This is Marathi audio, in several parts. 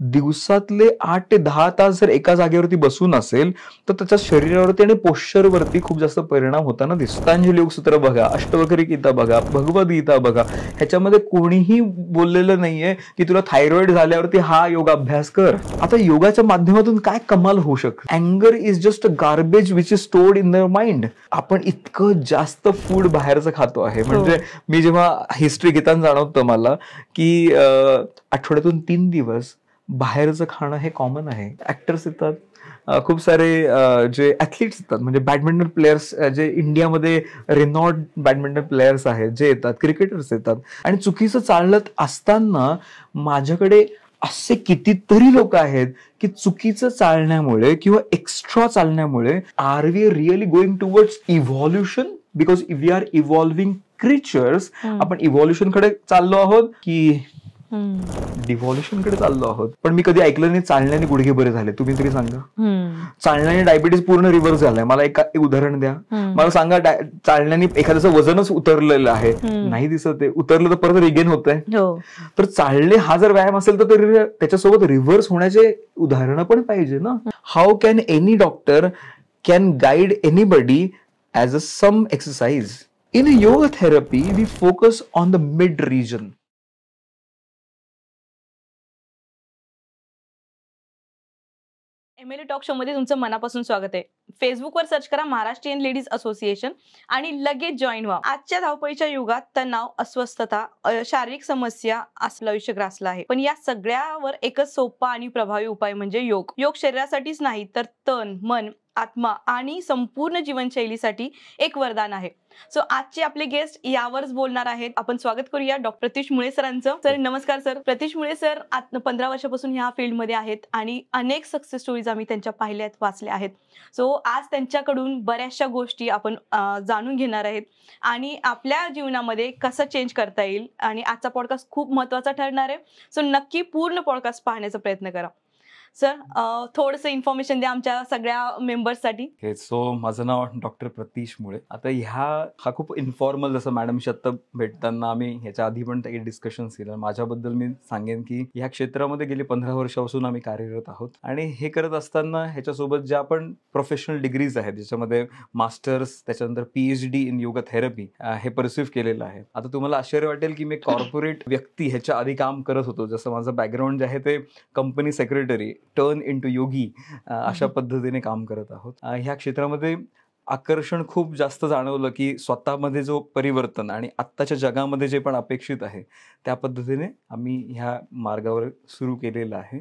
दिवसातले 8 ते 10 तास जर एका जागेवरती बसून असेल तर त्याच्या शरीरावरती आणि पोश्चरवरती खूप जास्त परिणाम होताना दिसतो. पतंजली योगसूत्र बघा, अष्टवक्री गीता बघा, भगवद्गीता बघा, ह्याच्यामध्ये कोणीही बोललेलं नाहीये की तुला थायरॉइड झाल्यावरती हा योगाभ्यास कर. आता योगाच्या माध्यमातून काय कमाल होऊ शकते? अँगर is just a garbage which is stored in the mind. आपण इतकं जास्त फूड बाहेरचं खातो आहे. म्हणजे मी जेव्हा हिस्ट्री घेताना जाणवतं मला की आठवड्यातून 3 दिवस बाहेरचं खाणं हे कॉमन आहे. ऍक्टर्स येतात, खूप सारे जे ऍथलीट्स येतात, म्हणजे बॅडमिंटन प्लेयर्स जे इंडियामध्ये रेनॉर्ड बॅडमिंटन प्लेयर्स आहेत जे येतात, क्रिकेटर्स येतात. आणि चुकीचं चालत असताना माझ्याकडे असे कितीतरी लोक आहेत की चुकीचं चालण्यामुळे किंवा एक्स्ट्रा चालण्यामुळे are we really going towards evolution? Because we are evolving creatures. आपण इव्हॉल्युशन कडे चाललो आहोत की डिव्हॉल्युशन कडे चाललो आहोत? पण मी कधी ऐकलं नाही चालण्याने गुडघे बरे झाले. तुम्ही तरी सांगा. चालण्याने डायबिटीज पूर्ण रिव्हर्स झालाय. मला एक उदाहरण द्या. मला सांगा, चालण्याने एखाद्याचं वजनच उतरलेलं आहे, नाही दिसत आहे, उतरलं तर परत रिगेन होत आहे. तर चालणे हा जर व्यायाम असेल तर त्याच्यासोबत रिव्हर्स होण्याचे उदाहरणं पण पाहिजे ना. How can any doctor can guide anybody as a some exercise? In yoga therapy we focus on the mid region. MLA talk show मध्ये तुमचं मनापासून स्वागत आहे. फेसबुकवर सर्च करा महाराष्ट्रीयन लेडीज असोसिएशन आणि लगेच जॉईन व्हा. आजच्या धावपळीच्या युगात तणाव, अस्वस्थता, शारीरिक समस्या असलं आयुष्य ग्रासलं आहे. पण या सगळ्यावर एकच सोपा आणि प्रभावी उपाय म्हणजे योग. योग शरीरासाठीच नाही तर तन, मन, आत्मा आणि संपूर्ण जीवनशैलीसाठी एक वरदान आहे. सो आजचे आपले गेस्ट यावरच बोलणार आहेत. आपण स्वागत करूया डॉक्टर प्रतीश मुळे सरांचं. सर नमस्कार. सर प्रतीश मुळे सर 15 वर्षापासून ह्या फील्डमध्ये आहेत आणि अनेक सक्सेस स्टोरीज आम्ही त्यांच्या पाहिल्यात, वाचल्या आहेत. सो आज त्यांच्याकडून बऱ्याचशा गोष्टी आपण जाणून घेणार आहेत आणि आपल्या जीवनामध्ये कसं चेंज करता येईल. आणि आजचा पॉडकास्ट खूप महत्त्वाचा ठरणार आहे. सो नक्की पूर्ण पॉडकास्ट पाहण्याचा प्रयत्न करा. सर थोडंसं इन्फॉर्मेशन द्या आमच्या सगळ्या मेंबर्ससाठी. सो माझं नाव डॉक्टर प्रतीश मुळे. आता हा खूप इन्फॉर्मल, जसं मॅडमशी आता भेटताना आम्ही ह्याच्या आधी पण काही डिस्कशन्स केलं. माझ्याबद्दल मी सांगेन की ह्या क्षेत्रामध्ये गेली 15 वर्षापासून आम्ही कार्यरत आहोत. आणि हे करत असताना ह्याच्यासोबत ज्या आपण प्रोफेशनल डिग्रीज आहेत, ज्याच्यामध्ये मास्टर्स, त्याच्यानंतर PhD इन योगा थेरपी हे परसिव्ह केलेलं आहे. आता तुम्हाला आश्चर्य वाटेल की मी कॉर्पोरेट व्यक्ती ह्याच्या आधी काम करत होतो. जसं माझं बॅकग्राऊंड जे आहे ते कंपनी सेक्रेटरी टर्न इंटू योगी अशा पद्धतीने काम करत आहोत. ह्या क्षेत्रामध्ये आकर्षण खूप जास्त जाणवलं की स्वतःमध्ये जो परिवर्तन आणि आत्ताच्या जगामध्ये जे पण अपेक्षित आहे त्या पद्धतीने आम्ही ह्या मार्गावर सुरू केलेलं आहे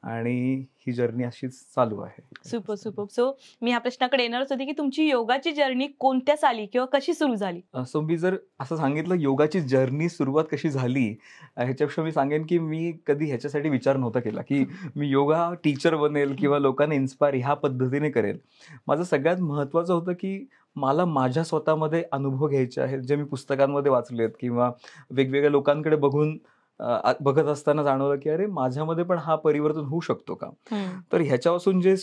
आणि ही जर्नी अशीच चालू आहे. Super super. सो मी ह्या प्रश्नाकडे येणारच होती की तुमची योगाची जर्नी कोणत्या साली किंवा कशी सुरू झाली? सो मी जर असं सांगितलं योगाची जर्नी सुरुवात कशी झाली, ह्याच्यापेक्षा मी सांगेन की मी कधी ह्याच्यासाठी विचार नव्हता केला की मी योगा टीचर बनेल किंवा लोकांना इन्स्पायर ह्या पद्धतीने करेल. माझं सगळ्यात महत्त्वाचं होतं की मला माझ्या स्वतःमध्ये अनुभव घ्यायचे आहेत, जे मी पुस्तकांमध्ये वाचलेत किंवा वेगवेगळ्या लोकांकडे बघत असताना जाणवलं की अरे माझ्यामध्ये पण हा परिवर्तन होऊ शकतो का. तर ह्याच्यापासून जे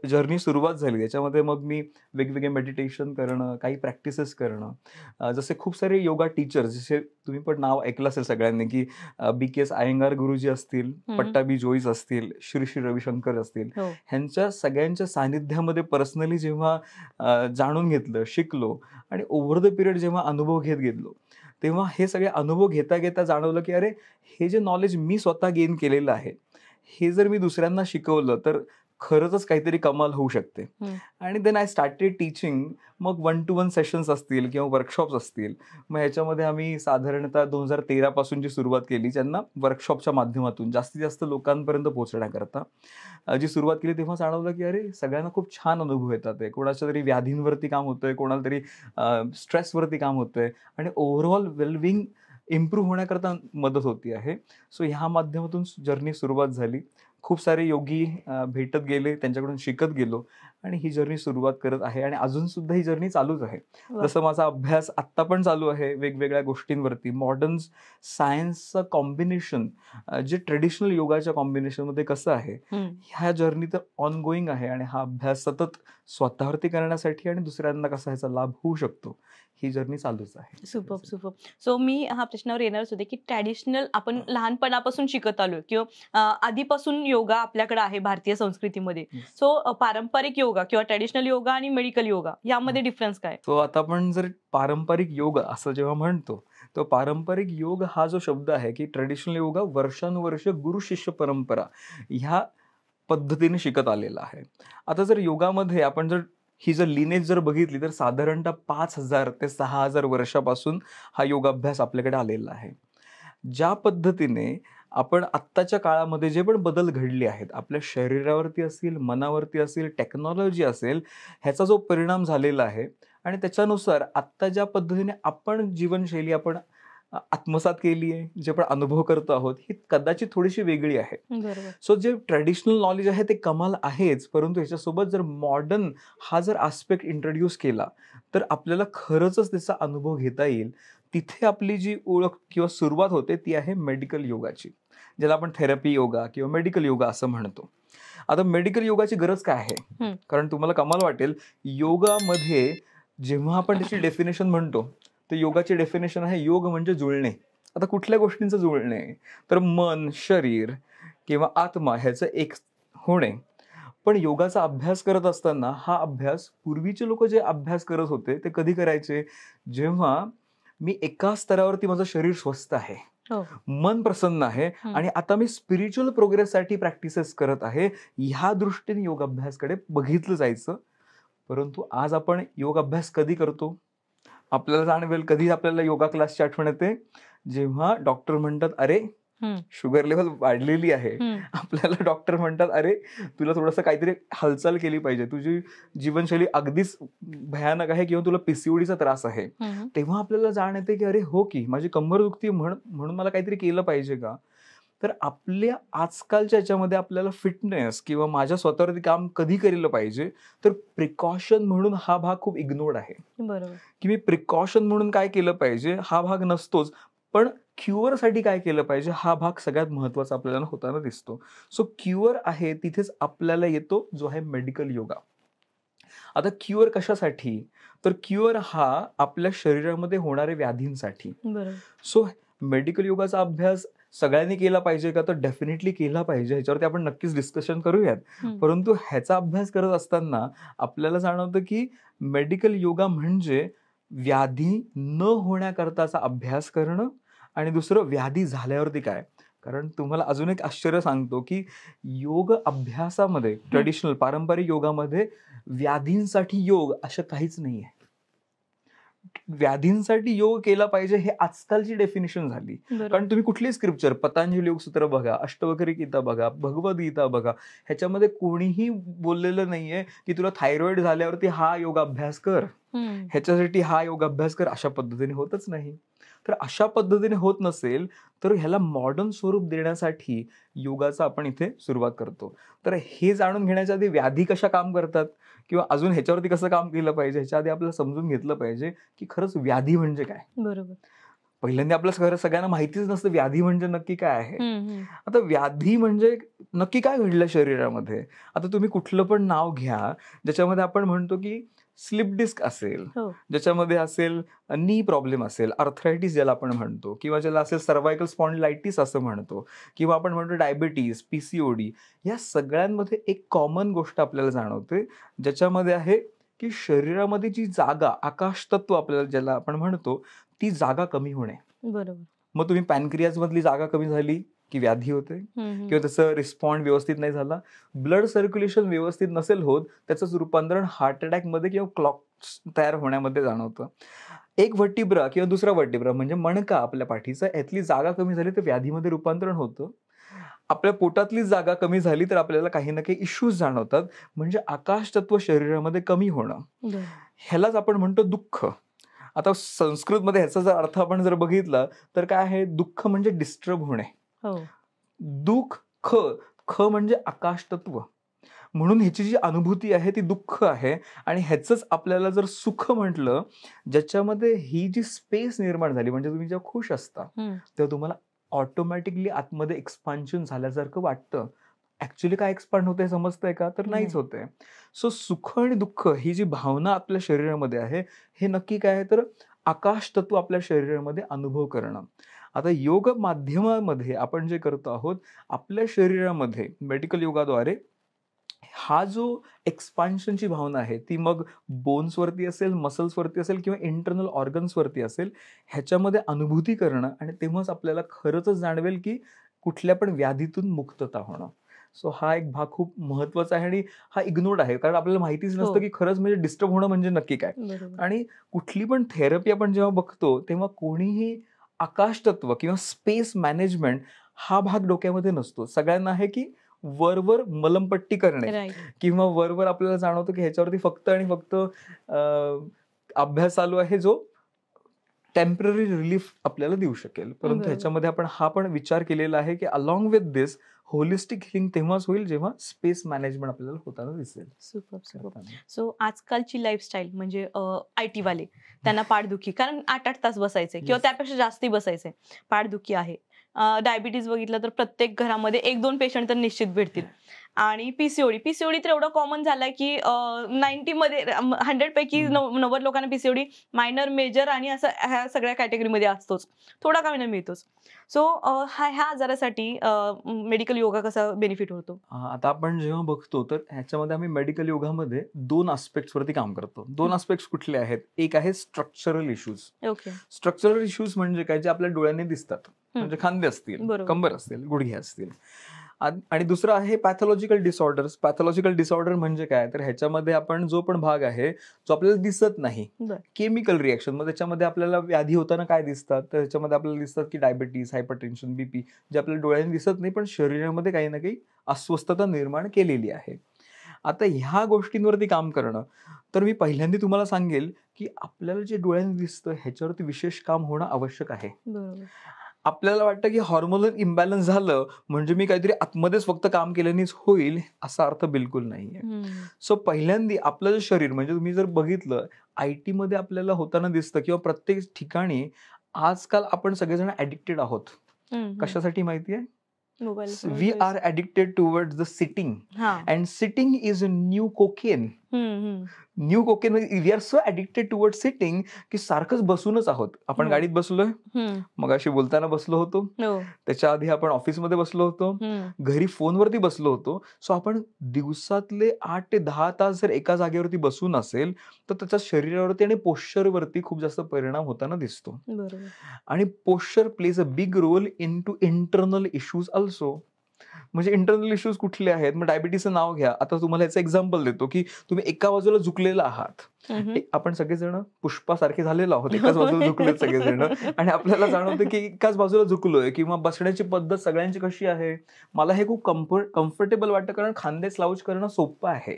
जर्नी सुरुवात झाली त्याच्यामध्ये मग मी वेगवेगळे मेडिटेशन करणं, काही प्रॅक्टिसेस करणं, जसे खूप सारे योगा टीचर्स, जसे तुम्ही पण नाव ऐकलं असेल सगळ्यांनी की BKS अय्यंगार गुरुजी असतील, पट्टाभी जोईस असतील, श्री श्री रविशंकर असतील, ह्यांच्या सगळ्यांच्या सानिध्यामध्ये पर्सनली जेव्हा जाणून घेतलं, शिकलो आणि ओव्हर द पिरियड जेव्हा अनुभव घेत गेलो तेव्हा हे सगळे अनुभव घेता घेता जाणवलं की अरे हे जे नॉलेज मी स्वतः गेन केलेलं आहे हे जर मी दुसऱ्यांना शिकवलं तर खरंच काहीतरी कमाल होऊ शकते. आणि देन आय स्टार्टेड टीचिंग. मग 1-to-1 सेशन्स असतील किंवा वर्कशॉप्स असतील. मग ह्याच्यामध्ये आम्ही साधारणतः 2013 पासून जी सुरुवात केली, ज्यांना वर्कशॉपच्या माध्यमातून जास्तीत जास्त लोकांपर्यंत पोहोचण्याकरता जी सुरुवात केली, तेव्हा जाणवलं की अरे सगळ्यांना खूप छान अनुभव येतात. कोणाच्या तरी व्याधींवरती काम होतंय, कोणाला तरी स्ट्रेसवरती काम होतंय आणि ओव्हरऑल वेलबिंग इम्प्रूव्ह होण्याकरता मदत होती आहे. सो ह्या माध्यमातून जर्नी सुरुवात झाली. खूप सारे योगी भेटत गेले, त्यांच्याकडून शिकत गेलो आणि ही जर्नी सुरुवात करत आहे आणि अजून सुद्धा ही जर्नी चालूच आहे. जसं माझा अभ्यास आत्ता पण चालू आहे वेगवेगळ्या गोष्टींवरती. मॉडर्न सायन्सचं कॉम्बिनेशन जे ट्रेडिशनल योगाच्या कॉम्बिनेशनमध्ये कसं आहे, ह्या जर्नी तर ऑनगोईंग आहे आणि हा अभ्यास सतत स्वतःवरती करण्यासाठी आणि दुसऱ्यांना कसा ह्याचा लाभ होऊ शकतो ही जर्नी चालूच आहे. Super super. सो मी हा प्रश्नावर येणारच होते की ट्रॅडिशनल आपण लहानपणापासून शिकत आलोय किंवा आधीपासून योगा आपल्याकडे आहे भारतीय संस्कृतीमध्ये. सो पारंपरिक योगा किंवा ट्रॅडिशनल योगा आणि मेडिकल योगा यामध्ये डिफरन्स काय? तो आता आपण जर पारंपरिक योग असं जेव्हा म्हणतो, तो पारंपरिक योग हा जो शब्द आहे की ट्रेडिशनल योगा वर्षानुवर्ष गुरु शिष्य परंपरा ह्या पद्धतीने शिकत आलेला आहे. आता जर योगामध्ये आपण जर ही जर लिनेज जर बघितली तर साधारणतः 5,000 ते 6,000 वर्षापासून हा योगाभ्यास आपल्याकडे आलेला आहे. ज्या पद्धतीने आपण आत्ताच्या काळामध्ये जे पण बदल घडले आहेत आपल्या शरीरावरती असतील, मनावरती असेल, टेक्नॉलॉजी असेल, ह्याचा जो परिणाम झालेला आहे आणि त्याच्यानुसार आत्ता ज्या पद्धतीने आपण जीवनशैली आपण आत्मसात केली आहे, जे पण अनुभव करतो आहोत, ही कदाचित थोडीशी वेगळी आहे. सो जे ट्रेडिशनल नॉलेज आहे ते कमाल आहेच, परंतु ह्याच्यासोबत जर मॉडर्न हा जर आस्पेक्ट इंट्रोड्यूस केला तर आपल्याला खरंच त्याचा अनुभव घेता येईल. तिथे आपली जी ओळख किंवा सुरुवात होते ती आहे मेडिकल योगाची, ज्याला आपण थेरपी योगा किंवा मेडिकल योगा असं म्हणतो. आता मेडिकल योगाची गरज काय आहे? कारण तुम्हाला कमाल वाटेल, योगामध्ये जेव्हा आपण त्याची डेफिनेशन म्हणतो तर योगाची डेफिनेशन आहे योग म्हणजे जुळणे. आता कुठल्या गोष्टींचं जुळणे? तर मन, शरीर किंवा आत्मा ह्याचं एक होणे. पण योगाचा अभ्यास करत असताना हा अभ्यास पूर्वीचे लोक जे अभ्यास करत होते ते कधी करायचे? जेव्हा मी एका स्तरावरती माझं शरीर स्वस्थ आहे, मन प्रसन्न आहे आणि आता मी स्पिरिच्युअल प्रोग्रेससाठी प्रॅक्टिसेस करत आहे, ह्या दृष्टीने योग अभ्यासकडे बघितलं जायचं. परंतु आज आपण योग अभ्यास कधी करतो? आपल्याला जाणवेल कधी आपल्याला योगा क्लासची आठवण येते? जेव्हा डॉक्टर म्हणतात अरे शुगर लेवल वाढलेली आहे. आपल्याला डॉक्टर म्हणतात अरे तुला थोडंसं काहीतरी हालचाल केली पाहिजे, तुझी जीवनशैली अगदीच भयानक आहे किंवा तुला पीसीओडीचा त्रास आहे. तेव्हा आपल्याला जाण येते की अरे हो की माझी कंबर दुखती म्हणून मला काहीतरी केलं पाहिजे का? तर आपल्या आजकालच्या याच्यामध्ये आपल्याला फिटनेस किंवा माझ्या स्वतःवरती काम कधी केलं पाहिजे तर प्रिकॉशन म्हणून हा भाग खूप इग्नोर्ड आहे. बरोबर. की मी प्रिकॉशन म्हणून काय केलं पाहिजे हा भाग नसतोच, पण क्युअर साठी काय केलं पाहिजे हा भाग सगळ्यात महत्वाचा आपल्याला होताना दिसतो. सो क्युअर आहे तिथेच आपल्याला येतो जो आहे मेडिकल योगा. आता क्युअर कशासाठी? तर क्युअर हा आपल्या शरीरामध्ये होणाऱ्या व्याधींसाठी. सो मेडिकल योगाचा अभ्यास सगळ्यांनी केला पाहिजे का? तर डेफिनेटली केला पाहिजे, ह्याच्यावरती आपण नक्कीच डिस्कशन करूयात. परंतु ह्याचा अभ्यास करत असताना आपल्याला जाणवतं की मेडिकल योगा म्हणजे व्याधी न होण्याकरताचा अभ्यास करणं आणि दुसरं व्याधी झाल्यावरती काय. कारण तुम्हाला अजून एक आश्चर्य सांगतो की योग अभ्यासामध्ये ट्रेडिशनल पारंपरिक योगामध्ये व्याधींसाठी योग असं काहीच नाही आहे. व्याधींसाठी योग केला पाहिजे हे आजकालची डेफिनेशन झाली. कारण तुम्ही कुठलीही स्क्रिप्चर, पतंजली योगसूत्र बघा, अष्टवक्री गीता बघा, भगवद्गीता बघा, ह्याच्यामध्ये कोणीही बोललेलं नाहीये की तुला थायरॉइड झाल्यावरती हा योग अभ्यास कर, ह्याच्यासाठी हा योग अभ्यास कर. अशा पद्धतीने होतच नाही. तर अशा पद्धतीने होत नसेल तर ह्याला मॉडर्न स्वरूप देण्यासाठी योगाचा आपण इथे सुरुवात करतो. तर हे जाणून घेण्याच्या आधी व्याधी कशा काम करतात किंवा अजून ह्याच्यावरती कसं काम केलं पाहिजे ह्याच्या आधी आपल्याला समजून घेतलं पाहिजे की खरंच व्याधी म्हणजे काय. बरोबर. पहिल्यांदा आपल्याला सगळ्यांना माहितीच नसतं व्याधी म्हणजे नक्की काय आहे. आता व्याधी म्हणजे नक्की काय घडलं शरीरामध्ये. आता तुम्ही कुठलं पण नाव घ्या ज्याच्यामध्ये आपण म्हणतो की स्लिप डिस्क असेल, ज्याच्यामध्ये असेल नी प्रॉब्लेम असेल, आर्थरायटिस ज्याला आपण म्हणतो, किंवा ज्याला असेल सर्वायकल स्पॉन्डिलायटिस असं म्हणतो, किंवा आपण म्हणतो डायबिटीस, पीसीओडी, या सगळ्यांमध्ये एक कॉमन गोष्ट आपल्याला जाणवते ज्याच्यामध्ये आहे की शरीरामध्ये जी जागा, आकाश तत्व आपल्याला ज्याला आपण म्हणतो, ती जागा कमी होणे. बरोबर. मग तुम्ही पॅनक्रियाज मधली जागा कमी झाली की व्याधी होते किंवा त्याचं रिस्पॉन्ड व्यवस्थित नाही झाला, ब्लड सर्क्युलेशन व्यवस्थित नसेल होत, त्याचं रूपांतरण हार्ट अटॅक मध्ये किंवा क्लॉक तयार होण्यामध्ये जाणवतं. एक वर्टिब्रा किंवा दुसरा वर्टिब्रा म्हणजे मणका आपल्या पाठीचा, यातली जागा कमी झाली तर व्याधीमध्ये रूपांतरण होतं. आपल्या पोटातली जागा कमी झाली तर आपल्याला काही ना काही इश्यूज जाणवतात. म्हणजे आकाश तत्व शरीरामध्ये कमी होणं, ह्यालाच आपण म्हणतो दुःख. आता संस्कृतमध्ये ह्याचा जर अर्थ आपण जर बघितला तर काय आहे, दुःख म्हणजे डिस्टर्ब होणे. दुःख ख म्हणजे आकाश तत्व, म्हणून ह्याची जी अनुभूती आहे ती दुःख आहे. आणि ह्याचंच आपल्याला जर सुख म्हटलं, ज्याच्यामध्ये ही जी स्पेस निर्माण झाली, म्हणजे तुम्ही जेव्हा खुश असता तेव्हा तुम्हाला ऑटोमॅटिकली आतमध्ये एक्सपान्शन झाल्यासारखं वाटतं. ऍक्च्युली काय एक्सपांड होतंय समजतंय का? तर नाहीच होतंय. सो सुख आणि दुःख ही जी भावना आपल्या शरीरामध्ये आहे, हे नक्की काय आहे? तर आकाश तत्व आपल्या शरीरामध्ये अनुभव करणं. आता योग माध्यमामध्ये आपण जे करतो आहोत, आपल्या शरीरामध्ये मेडिकल योगाद्वारे हा जो एक्सपान्शनची भावना आहे, ती मग बोन्स वरती असेल, मसल्स वरती असेल किंवा इंटरनल ऑर्गन्स वरती असेल, ह्याच्यामध्ये अनुभूती करणं. आणि तेव्हाच आपल्याला खरंच जाणवेल की कुठल्या पण व्याधीतून मुक्तता होणं. सो हा एक भाग खूप महत्वाचा आहे आणि हा इग्नोर्ड आहे, कारण आपल्याला माहितीच नसतं की खरंच म्हणजे डिस्टर्ब होणं म्हणजे नक्की काय. आणि कुठली पण थेरपी आपण जेव्हा बघतो तेव्हा कोणीही आकाश तत्व किंवा स्पेस मॅनेजमेंट हा भाग डोक्यामध्ये नसतो. सगळ्यांना आहे की वरवर मलमपट्टी करणे किंवा वरवर आपल्याला जाणवतं की ह्याच्यावरती फक्त आणि फक्त अभ्यास चालू आहे जो टेम्पररी रिलीफ आपल्याला देऊ शकेल. परंतु ह्याच्यामध्ये आपण हा पण विचार केलेला आहे की along with this holistic healing तेव्हाच होईल जेव्हा स्पेस मॅनेजमेंट आपल्याला होताना दिसेल. सुपर. सो आजकालची लाईफस्टाईल म्हणजे IT वाले, त्यांना पाठदुखी, कारण 8-8 तास बसायचे किंवा त्यापेक्षा जास्ती बसायचे, पाठदुखी आहे. डायबिटीज बघितलं तर प्रत्येक घरामध्ये 1-2 पेशंट तर निश्चित भेटतील. आणि पीसीओडी तर एवढं कॉमन झालाय की 90 मध्ये 100 पैकी 90 लोकांना पीसीओडी मायनर, मेजर आणि असं ह्या सगळ्या कॅटेगरीमध्ये असतोच, थोडा का होईना मिळतोच. सो ह्या आजारासाठी मेडिकल योगा कसा बेनिफिट होतो? आता आपण जेव्हा बघतो तर ह्याच्यामध्ये आम्ही मेडिकल योगामध्ये 2 आस्पेक्ट्स वरती काम करतो. 2 आस्पेक्ट्स कुठले आहेत? एक आहे structural issues. Okay. Structural issues म्हणजे काय? जे आपल्या डोळ्यांनी दिसतात, म्हणजे खांदे असतील, कंबर असतील, गुडघे असतील. आणि दुसरं आहे पॅथॉलॉजिकल डिसऑर्डर्स. पॅथॉलॉजिकल डिसऑर्डर म्हणजे काय? तर ह्याच्यामध्ये आपण जो पण भाग आहे जो आपल्याला दिसत नाही, केमिकल रिएक्शन, मग त्याच्यामध्ये आपल्याला व्याधी होताना काय दिसतात? तर ह्याच्यामध्ये आपल्याला दिसतात की डायबिटीज, हायपरटेन्शन, बीपी, जे आपल्या डोळ्यांनी दिसत नाही पण शरीरामध्ये काही ना काही अस्वस्थता निर्माण केलेली आहे. आता ह्या गोष्टींवरती काम करणं, तर मी पहिल्यांदा तुम्हाला सांगेल की आपल्याला जे डोळ्यांनी दिसतं ह्याच्यावरती विशेष काम होणं आवश्यक आहे. आपल्याला वाटतं की हार्मोनल इम्बॅलन्स झालं म्हणजे मी काहीतरी आतमध्येच फक्त काम केल्यानेच होईल, असा अर्थ बिलकुल नाहीये. सो पहिल्यांदा आपलं जे शरीर, म्हणजे तुम्ही जर बघितलं IT मध्ये आपल्याला होताना दिसतं किंवा प्रत्येक ठिकाणी आजकाल आपण सगळेजण ऍडिक्टेड आहोत. कशासाठी माहितीये? We are addicted towards the sitting, and sitting is a new cocaine. New cocaine म्हणजे we are so addicted toward sitting की सारखंच बसूनच आहोत. आपण गाडीत बसलोय, मग अशी बोलताना बसलो होतो, त्याच्या आधी आपण ऑफिसमध्ये बसलो होतो, घरी फोनवरती बसलो होतो. सो आपण दिवसातले 8 ते 10 तास जर एका जागेवरती बसून असेल तर त्याच्या शरीरावरती आणि पोश्चरवरती खूप जास्त परिणाम होताना दिसतो. आणि posture plays a big role in to internal issues also. म्हणजे इंटरनल इश्यूज कुठले आहेत? मग डायबिटीसचं नाव घ्या. आता तुम्हाला याचं एक्झाम्पल देतो की तुम्ही एका बाजूला झुकलेला आहात. आपण सगळेजण पुष्पासारखे झालेलो आहोत, एकाच बाजूला झुकलेत सगळेजण, आणि आपल्याला जाणवतं की एकाच बाजूला झुकलोय किंवा बसण्याची पद्धत सगळ्यांची कशी आहे. मला हे खूप कम्फर्टेबल वाटतं कारण खांदे स्लाउच करणं सोपं आहे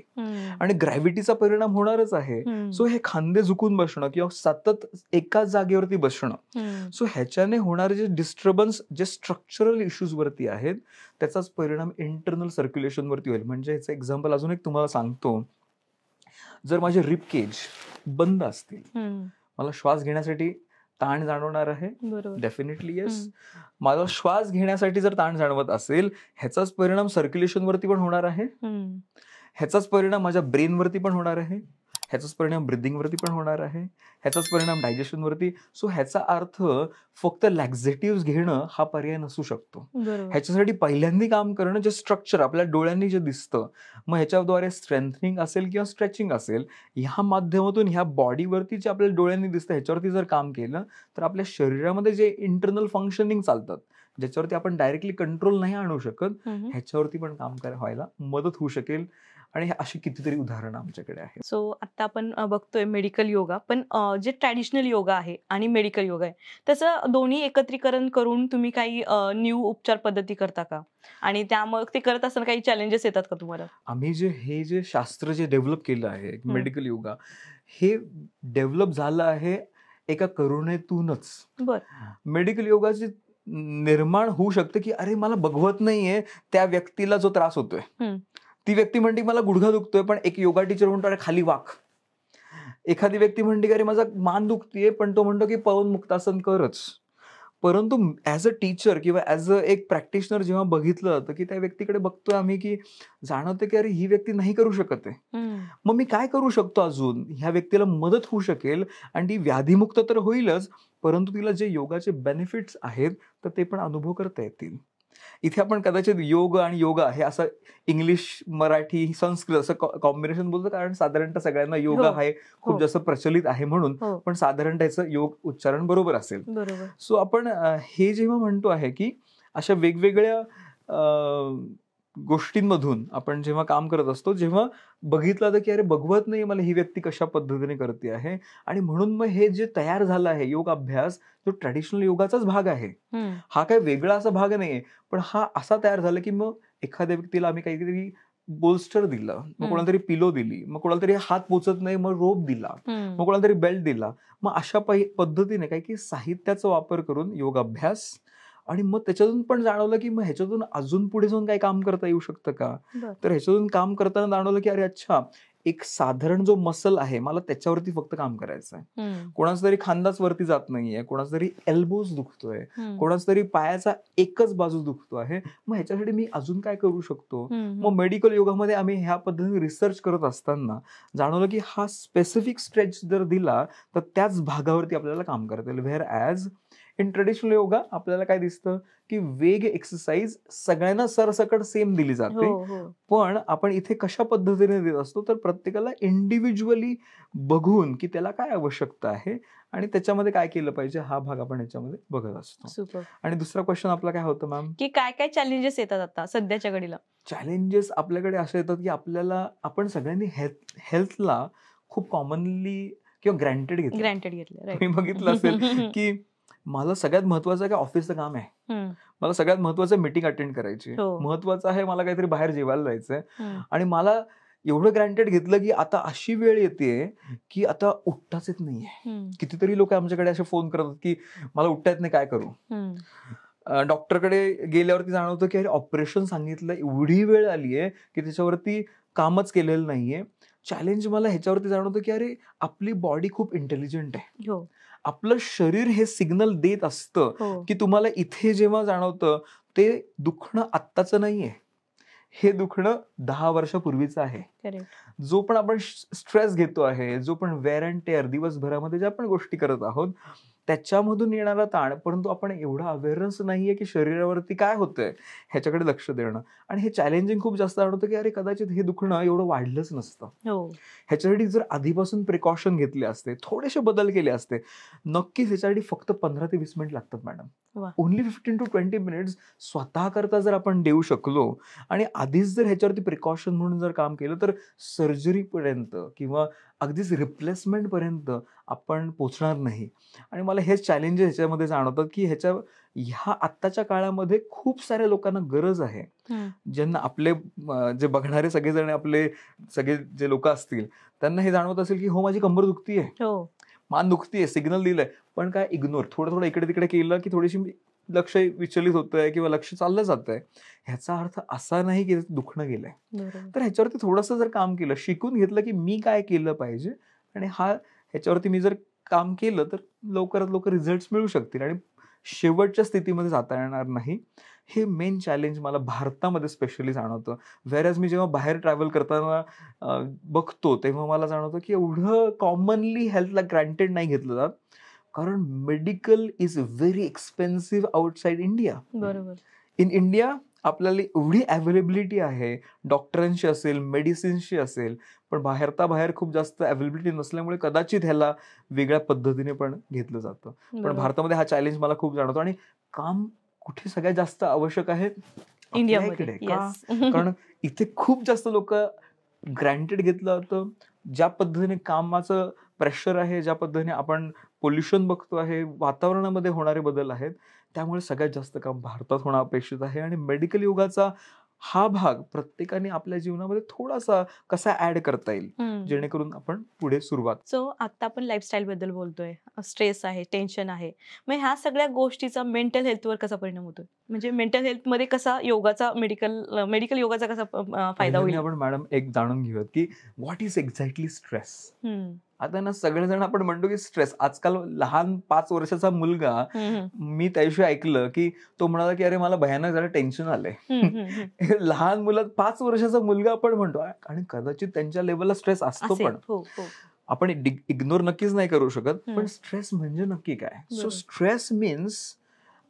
आणि ग्रॅव्हिटीचा परिणाम होणारच आहे. सो हे खांदे झुकून बसणं किंवा सतत एकाच जागेवरती बसणं, सो ह्याच्याने होणारे जे डिस्टर्बन्स, जे स्ट्रक्चरल इश्यूज वरती आहेत, त्याचाच परिणाम इंटरनल सर्क्युलेशन वरती होईल. म्हणजे ह्याचं एक्झाम्पल अजून एक तुम्हाला सांगतो. जर माझे रिप केज बंद असतील, मला श्वास घेण्यासाठी ताण जाणवणार आहे, डेफिनेटली येस. मला श्वास घेण्यासाठी जर ताण जाणवत असेल, ह्याचाच परिणाम सर्क्युलेशन वरती पण होणार आहे, ह्याचाच परिणाम माझ्या ब्रेन वरती पण होणार आहे, ह्याचाच परिणाम ब्रिदिंग वरती पण होणार आहे, ह्याचाच परिणाम डायजेशन वरती. सो ह्याचा अर्थ फक्त लॅक्झेटिव्ह घेणं हा पर्याय नसू शकतो. ह्याच्यासाठी पहिल्यांदा काम करणं जे स्ट्रक्चर आपल्या डोळ्यांनी जे दिसतं, मग ह्याच्याद्वारे स्ट्रेंथनिंग असेल किंवा स्ट्रेचिंग असेल, ह्या माध्यमातून ह्या बॉडीवरती जे आपल्या डोळ्यांनी दिसतं ह्याच्यावरती जर काम केलं तर आपल्या शरीरामध्ये जे इंटरनल फंक्शनिंग चालतात, ज्याच्यावरती आपण डायरेक्टली कंट्रोल नाही आणू शकत, ह्याच्यावरती पण काम व्हायला मदत होऊ शकेल. आणि अशी कितीतरी उदाहरणं आमच्याकडे आहेत. सो आता आपण बघतोय मेडिकल योगा, पण जे ट्रॅडिशनल योगा आहे आणि मेडिकल योगा आहे त्याचं दोन्ही एकत्रीकरण करून तुम्ही काही न्यू उपचार पद्धती करता का? आणि त्यामुळे ते करत असताना काही चॅलेंजेस येतात का तुम्हाला? आम्ही हे शास्त्र जे डेव्हलप केलं आहे मेडिकल योगा, हे डेव्हलप झालं आहे एका करुणेतूनच. मेडिकल योगाची निर्माण होऊ शकतं की अरे मला बघवत नाहीये त्या व्यक्तीला जो त्रास होतोय. ती व्यक्ती म्हणते मला गुडघा दुखतोय, पण एक योगा टीचर म्हणतो अरे खाली वाक. एखादी व्यक्ती म्हणते की अरे माझा मान दुखतीये, पण तो म्हणतो की पवन मुक्तासन करच. परंतु ऍज अ टीचर किंवा ऍज अ एक प्रॅक्टिशनर जेव्हा बघितलं जातं की त्या व्यक्तीकडे बघतोय आम्ही की जाणवतं की अरे ही व्यक्ती नाही करू शकत आहे, मग मी काय करू शकतो अजून ह्या व्यक्तीला मदत होऊ शकेल आणि ती व्याधीमुक्त तर होईलच, परंतु तिला जे योगाचे बेनिफिट्स आहेत तर ते पण अनुभव करता येतील. इथे आपण कदाचित योग आणि योगा हे असं इंग्लिश मराठी संस्कृत असं कॉम्बिनेशन बोलतो, कारण साधारणतः सगळ्यांना योगा हे खूप जास्त प्रचलित आहे म्हणून, पण साधारण त्याचं योग उच्चारण बरोबर असेल. सो आपण हे जेव्हा म्हणतो आहे की अशा वेगवेगळ्या गोष्टींमधून आपण जेव्हा काम करत असतो, जेव्हा बघितलं तर की अरे बघवत नाही मला ही व्यक्ती कशा पद्धतीने करते आहे, आणि म्हणून मग हे जे तयार झालं आहे योग अभ्यास, जो ट्रॅडिशनल योगाचाच भाग आहे, हा काय वेगळा असा भाग नाहीये, पण हा असा तयार झाला की मग एखाद्या व्यक्तीला आम्ही काहीतरी बोल्स्टर दिलं, मग कोणाला तरी पिलो दिली, मग कोणाला तरी हात पोचत नाही मग रोप दिला, मग कोणाला तरी बेल्ट दिला, मग अशा पद्धतीने काही की साहित्याचा वापर करून योग अभ्यास, आणि मग त्याच्यातून पण जाणवलं की मग ह्याच्यातून अजून पुढे जाऊन काही काम करता येऊ शकतं का. तर ह्याच्यातून काम करताना जाणवलं की अरे अच्छा, एक साधारण जो मसल आहे मला त्याच्यावरती फक्त काम करायचं आहे. कोणाचा तरी खांदाच वरती जात नाहीये, कोणाचा तरी एल्बोज दुखतोय, कोणाचा तरी पायाचा एकच बाजू दुखतो आहे, मग ह्याच्यासाठी मी अजून काय करू शकतो. मग मेडिकल योगामध्ये आम्ही ह्या पद्धतीने रिसर्च करत असताना जाणवलं की हा स्पेसिफिक स्ट्रेच जर दिला तर त्याच भागावरती आपल्याला काम करता येईल. Where as in traditional yoga आपल्याला काय दिसतं की वेग एक्सरसाइज सगळ्यांना सरसकट सेम दिली जाते, पण आपण इथे कशा पद्धतीने देत असतो तर प्रत्येकाला इंडिव्हिज्युअली बघून की त्याला काय आवश्यकता आहे आणि त्याच्यामध्ये काय केलं पाहिजे, हा भाग आपण याच्यामध्ये बघत असतो. आणि दुसरा क्वेश्चन आपला काय होतं मॅम, की काय काय चॅलेंजेस येतात आता सध्याच्या घडीला. चॅलेंजेस आपल्याकडे असे येतात की आपल्याला आपण सगळ्यांनी हेल्थला खूप कॉमनली किंवा ग्रँटेड घेतलं. तुम्ही बघितलं असेल की मला सगळ्यात महत्वाचं आहे की ऑफिसचं काम आहे, मला सगळ्यात महत्वाचं मीटिंग अटेंड करायची, महत्वाचं आहे मला काहीतरी बाहेर जेवायला जायचंय, आणि मला एवढं ग्रँटेड घेतलं की आता अशी वेळ येते की आता उठताच येत नाहीये. कितीतरी लोक आमच्याकडे असे फोन करतात की मला उठता येत नाही, काय करू. डॉक्टरकडे गेल्यावरती जाणवतं की अरे ऑपरेशन सांगितलं, एवढी वेळ आली आहे की त्याच्यावरती कामच केलेलं नाहीये. चॅलेंज मला ह्याच्यावरती जाणवतं की अरे आपली बॉडी खूप इंटेलिजंट आहे, आपलं शरीर हे सिग्नल देत असतं की तुम्हाला इथे जेव्हा जाणवतं ते दुखणं आत्ताचं नाहीये, हे दुखणं 10 वर्षापूर्वीचं आहे. जो पण आपण स्ट्रेस घेतो आहे, जो पण वेअर अँड टेअर दिवसभरामध्ये ज्या पण गोष्टी करत आहोत त्याच्यामधून येणारा ताण, परंतु आपण एवढा अवेअरनेस नाहीये की शरीरावरती काय होतंय ह्याच्याकडे लक्ष देणं, आणि हे चॅलेंजिंग खूप जास्त जाणवतं की अरे कदाचित हे दुखणं एवढं वाढलंच नसतं. ह्याच्यासाठी जर आधीपासून प्रिकॉशन घेतले असते, थोडेसे बदल केले असते, नक्कीच ह्याच्यासाठी फक्त 15 ते 20 मिनिट लागतात मॅडम. ओनली 15 to 20 मिनिट्स स्वतः करता जर आपण देऊ शकलो आणि आधीच जर ह्याच्यावरती प्रिकॉशन म्हणून जर काम केलं तर सर्जरीपर्यंत किंवा अगदीच रिप्लेसमेंट पर्यंत आपण पोचणार नाही. आणि मला हेच चॅलेंजेस ह्याच्यामध्ये जाणवतात की ह्या आत्ताच्या काळामध्ये खूप साऱ्या लोकांना गरज आहे, ज्यांना आपले जे बघणारे सगळेजण आपले सगळे जे लोक असतील त्यांना हे जाणवत असेल की हो माझी कंबर दुखतीये, मान दुखतीये, सिग्नल दिलंय, पण काय इग्नोर, थोडं इकडे तिकडे केलं की थोडीशी लक्ष विचलित होतंय किंवा लक्ष चाललं जातंय. ह्याचा अर्थ असा नाही की दुखणं गेलंय. तर ह्याच्यावरती थोडंसं जर काम केलं, शिकून घेतलं की मी काय केलं पाहिजे आणि ह्याच्यावरती मी जर काम केलं तर लवकरात लवकर रिझल्ट मिळू शकतील आणि शेवटच्या स्थितीमध्ये जाता येणार नाही. हे मेन चॅलेंज मला भारतामध्ये स्पेशली जाणवतं. व्हेअरएज मी जेव्हा बाहेर ट्रॅव्हल करताना बघतो तेव्हा मला जाणवतं की एवढं कॉमनली हेल्थला ग्रँटेड नाही घेतलं जात, कारण medical is very expensive outside India. In India आपल्याला एवढी अवेलेबिलिटी आहे, डॉक्टरांशी असेल, मेडिसिन्सची असेल, पण बाहेर खूप जास्त अवेलेबिलिटी नसल्यामुळे कदाचित ह्याला वेगळ्या पद्धतीने पण घेतलं जातं. पण भारतामध्ये हा चॅलेंज मला खूप जाणवतो. आणि काम कुठे सगळ्यात जास्त आवश्यक आहे, इंडियामध्ये. कारण इथे खूप जास्त लोक ग्रँटेड घेतलं जातं. ज्या पद्धतीने कामाचं प्रेशर आहे, ज्या पद्धतीने आपण पोल्युशन बघतो आहे, वातावरणामध्ये होणारे बदल आहेत, त्यामुळे सगळ्यात जास्त काम भारतात होणं अपेक्षित आहे. आणि मेडिकल योगाचा हा भाग प्रत्येकाने आपल्या जीवनामध्ये थोडासा कसा ऍड करता येईल जेणेकरून आपण पुढे सुरुवात. सो आता आपण लाईफस्टाईल बद्दल बोलतोय, स्ट्रेस आहे, टेन्शन आहे, मग ह्या सगळ्या गोष्टीचा मेंटल हेल्थवर कसा परिणाम होतोय? म्हणजे मेंटल हेल्थ मध्ये कसा योगाचा मेडिकल योगाचा कसा फायदा पहिल्यांदा होईल? आपण मॅडम एक जाणून घेऊयात की व्हॉट इज एक्झॅक्टली स्ट्रेस. आता ना सगळेजण आपण म्हणतो की स्ट्रेस. आजकाल लहान 5 वर्षाचा मुलगा, मी त्याविषयी ऐकलं की तो म्हणाला की अरे मला भयानक जरा टेन्शन आलंय. लहान मुलं 5 वर्षाचा मुलगा आपण म्हणतो आणि कदाचित त्यांच्या लेवलला स्ट्रेस असतो असेल. पण हो, हो. आपण इग्नोर नक्कीच नाही करू शकत. पण हम्म. स्ट्रेस म्हणजे नक्की काय? सो बरोबर. Stress means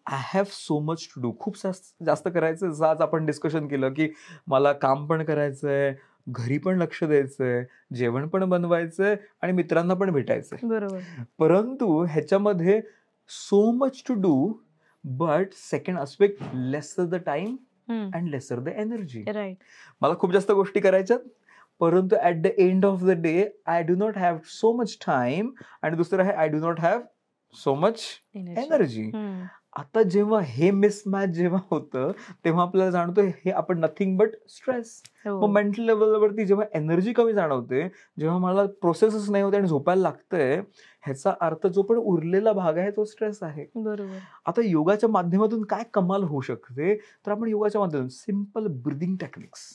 I have so much to do. खूप जास्त करायचं. जसं आज आपण डिस्कशन केलं की मला काम पण करायचंय, घरी पण लक्ष द्यायचंय, जेवण पण बनवायचंय आणि मित्रांना पण भेटायचंय. बरोबर. परंतु ह्याच्यामध्ये so much to do, but second aspect lesser the time and lesser the energy. Right. मला खूप जास्त गोष्टी करायच्यात, परंतु at the end of the day I do not have so much time. आणि दुसरं आहे I do not have so much energy. आता जेव्हा हे मिसमॅच जेव्हा होतं तेव्हा आपल्याला जाणवतं हे आपण नथिंग बट स्ट्रेस. मग मेंटल लेवलवरती जेव्हा एनर्जी कमी जाणवते, जेव्हा मला प्रोसेसच नाही होते आणि झोपायला लागतंय, ह्याचा अर्थ जो पण उरलेला भाग आहे तो स्ट्रेस आहे. बरोबर. आता योगाच्या माध्यमातून काय कमाल होऊ शकते, तर आपण योगाच्या माध्यमातून सिम्पल ब्रीदिंग टेक्निक्स,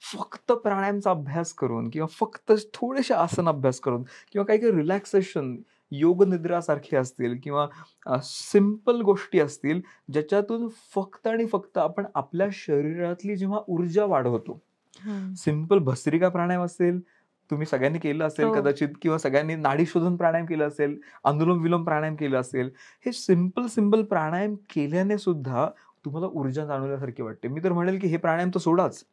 फक्त प्राणायामचा अभ्यास करून किंवा फक्त थोडेसे आसन अभ्यास करून किंवा काही काही रिलॅक्सेशन योग निद्रासारखे असतील किंवा सिम्पल गोष्टी असतील ज्याच्यातून फक्त आणि फक्त आपण आपल्या शरीरातली जेव्हा ऊर्जा वाढवतो. सिम्पल भस्त्रिका प्राणायाम असेल, तुम्ही सगळ्यांनी केलं असेल कदाचित, किंवा सगळ्यांनी नाडी शोधून प्राणायाम केलं असेल, अनुलोम विलोम प्राणायाम केलं असेल. हे सिम्पल प्राणायाम केल्याने सुद्धा तुम्हाला ऊर्जा जाणवल्यासारखी वाटते. मी तर म्हणेल की हे प्राणायाम तर सोडाच,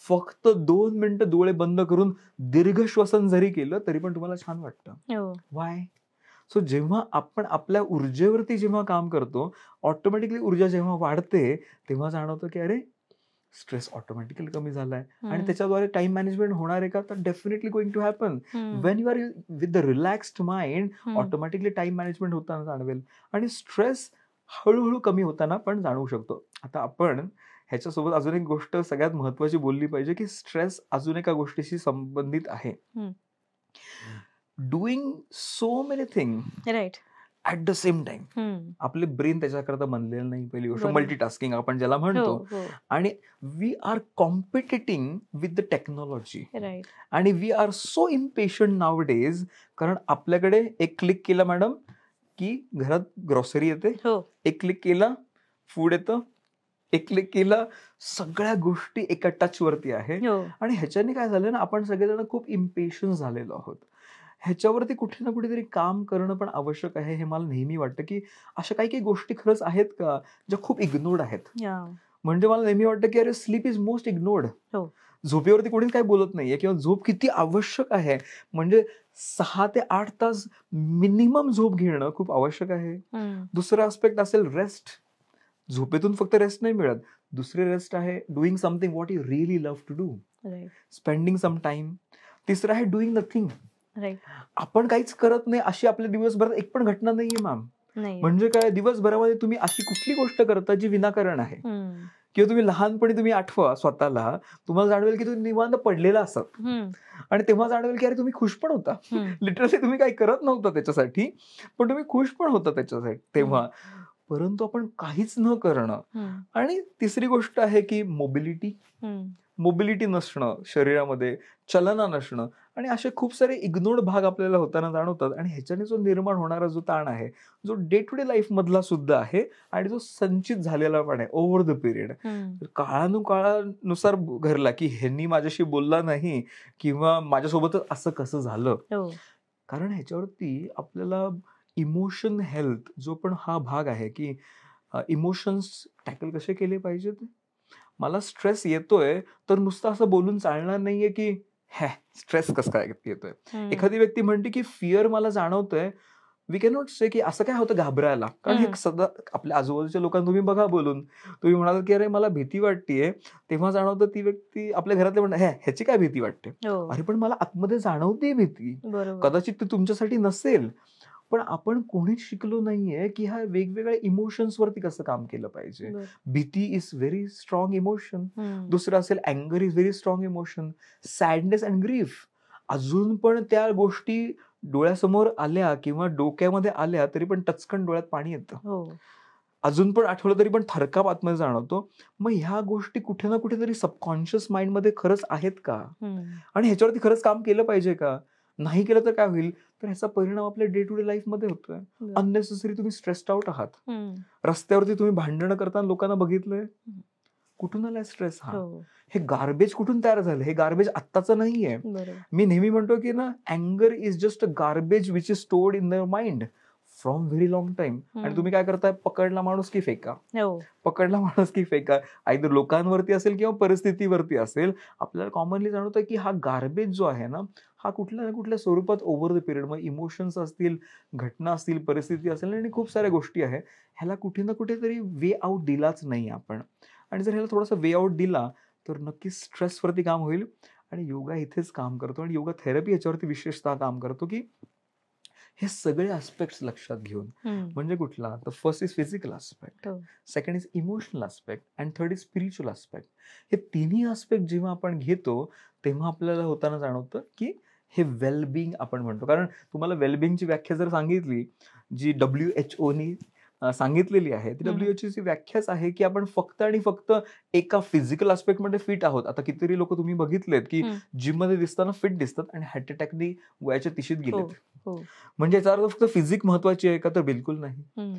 फक्त 2 मिनिटं डोळे बंद करून दीर्घ श्वसन जरी केलं तरी पण तुम्हाला छान वाटतं. वाय? सो जेव्हा आपण आपल्या ऊर्जेवरती जेव्हा काम करतो, ऑटोमॅटिकली ऊर्जा जेव्हा वाढते तेव्हा जाणवतं की अरे स्ट्रेस ऑटोमॅटिकली कमी झालाय. आणि त्याच्याद्वारे टाइम मॅनेजमेंट होणार आहे का? तर definitely going to happen. When you are with the relaxed mind, automatically time management होताना जाणवेल आणि स्ट्रेस हळूहळू कमी होताना पण जाणवू शकतो. आता आपण ह्याच्यासोबत अजून एक गोष्ट सगळ्यात महत्वाची बोलली पाहिजे की स्ट्रेस अजून एका गोष्टीशी संबंधित आहे. Doing so many thing right at the same time. आपले ब्रेन त्याच्याकरता बनलेलं नाही. पहिली गोष्ट बरोबर. मल्टीटास्किंग आपण ज्याला म्हणतो. आणि we are competing with the technology. Right. आणि we are so impatient nowadays. कारण आपल्याकडे एक क्लिक केला मॅडम की घरात ग्रॉसरी येते, एक क्लिक केला फूड येतं, एक क्लिक केला सगळ्या गोष्टी एका टच वरती आहे. आणि ह्याच्याने काय झालं ना, आपण सगळेजण खूप इम्पेशन्स झालेलो आहोत. ह्याच्यावरती कुठे ना कुठेतरी काम करणं पण आवश्यक आहे. हे मला नेहमी वाटतं की अशा काही काही गोष्टी खरंच आहेत का ज्या खूप इग्नोर्ड आहेत. म्हणजे मला नेहमी वाटतं की अरे स्लीप इज मोस्ट इग्नोर्ड. झोपेवरती कोणीच काही बोलत नाहीये किंवा झोप किती आवश्यक आहे. म्हणजे 6 ते 8 तास मिनिमम झोप घेणं खूप आवश्यक आहे. दुसरं आस्पेक्ट असेल रेस्ट. झोपेतून फक्त रेस्ट नाही मिळत. दुसरे रेस्ट आहे doing something what you really love to do, spending some time. तिसरं आहे डुईंग नथिंग. आपण काहीच करत नाही अशी आपल्या दिवसभरात एक पण घटना नाहीये मॅम. म्हणजे काय, दिवसभरामध्ये तुम्ही अशी कुठली गोष्ट करता जी विनाकारण आहे. किंवा तुम्ही लहानपणी तुम्ही आठवा स्वतःला, तुम्हाला जाणवेल की तुम्ही निवांत पडलेला असत आणि तेव्हा जाणवेल की अरे तुम्ही खुश पण होता. लिटरली तुम्ही काही करत नव्हता त्याच्यासाठी, पण तुम्ही खुश पण होता त्याच्यासाठी तेव्हा. परंतु आपण काहीच न करणं. आणि तिसरी गोष्ट आहे की मोबिलिटी नसणं, शरीरामध्ये चलना नसणं. आणि असे खूप सारे इग्नोर्ड भाग आपल्याला होताना जाणवतात. आणि ह्याच्याने जो निर्माण होणारा जो ताण आहे, जो डे टू डे लाईफ मधला सुद्धा आहे आणि जो संचित झालेला पण आहे ओव्हर द पिरियड, काळानुसार घरला की ह्यांनी माझ्याशी बोलला नाही किंवा माझ्यासोबतच असं कसं झालं. कारण ह्याच्यावरती आपल्याला इमोशन हेल्थ जो पण हा भाग आहे की इमोशन्स टॅकल कसे केले पाहिजेत. मला स्ट्रेस येतोय तर नुसतं असं बोलून चालणार नाहीये की स्ट्रेस कसं काय येतोय. एखादी व्यक्ती म्हणते की फिअर मला जाणवतोय, वी कॅन नॉट से की असं काय होतं घाबरायला. कारण हे सध्या आपल्या आजूबाजूच्या लोकांना तुम्ही बघा बोलून, तुम्ही म्हणाल की अरे मला भीती वाटतेय, तेव्हा जाणवतं ती व्यक्ती आपल्या घरातले म्हणतात ह्याची काय भीती वाटते. अरे पण मला आतमध्ये जाणवते भीती, कदाचित ती तुमच्यासाठी नसेल. पण आपण कोणीच शिकलो नाहीये की ह्या वेगवेगळ्या इमोशन्स वरती कसं काम केलं पाहिजे. बरं. भीती is very strong emotion. Hmm. दुसरं असेल अँगर is very strong emotion. Sadness and grief अजून पण त्या गोष्टी डोळ्यासमोर आल्या किंवा डोक्यामध्ये आल्या तरी पण टचकन डोळ्यात पाणी येतं. हो. अजून पण आठवलं तरी पण थरकाप आतमध्ये जाणवतो. मग ह्या गोष्टी कुठे ना कुठेतरी सबकॉन्शियस माइंडमध्ये खरंच आहेत का? हम्म. आणि ह्याच्यावरती खरंच काम केलं पाहिजे का? नाही केलं तर काय होईल? तर ह्याचा परिणाम आपल्या डे टू डे लाईफमध्ये होतोय. बरं. अननेसेसरी तुम्ही स्ट्रेस्ड आउट आहात. हम्म. रस्त्यावरती तुम्ही भांडणं करताना लोकांना बघितलंय? कुठून आलाय स्ट्रेस हा? हो. हे गार्बेज कुठून तयार झालं? हे गार्बेज आत्ताचं नाहीये. बरोबर. मी नेहमी म्हणतो की ना, अँगर is just a garbage which is stored in the mind from very long time. आणि तुम्ही काय करताय? पकडला माणूस की फेका. हो. पकडला माणूस की फेका. आयदर लोकांवरती असेल किंवा परिस्थितीवरती असेल. आपल्याला कॉमनली जाणवतं की हा गार्बेज जो आहे ना, हा कुठल्या ना कुठल्या स्वरूपात ओव्हर द पिरियड मग इमोशन्स असतील, घटना असतील, परिस्थिती असेल आणि खूप साऱ्या गोष्टी आहे. ह्याला कुठे ना कुठेतरी वे आउट दिलाच नाही आपण. आणि जर ह्याला थोडासा वे आउट दिला तर नक्कीच स्ट्रेसवरती काम होईल. आणि योगा इथेच काम करतो आणि योगा थेरपी याच्यावरती विशेषतः काम करतो की हे सगळे आस्पेक्ट्स लक्षात घेऊन. हम्म. म्हणजे कुठला? तर फर्स्ट इज फिजिकल आस्पेक्ट, हो. Second is emotional aspect and third is spiritual aspect. हे तिन्ही आस्पेक्ट जेव्हा आपण घेतो तेव्हा आपल्याला होताना जाणवतं की हे वेलबिंग आपण म्हणतो. कारण तुम्हाला वेलबिंगची व्याख्या जर सांगितली जी WHO सांगितलेली आहे ती हम्म. WHO ची व्याख्याच आहे की आपण फक्त आणि फक्त एका फिजिकल आस्पेक्टमध्ये फिट आहोत. आता कितीतरी लोक तुम्ही बघितलेत की जिम मध्ये दिसताना फिट दिसतात आणि हार्ट अटॅकनी वयाच्या तिशीत गेलेत. हो. म्हणजे याचा अर्थ फक्त फिजिक महत्वाची आहे का? तर बिलकुल नाही. हम्म.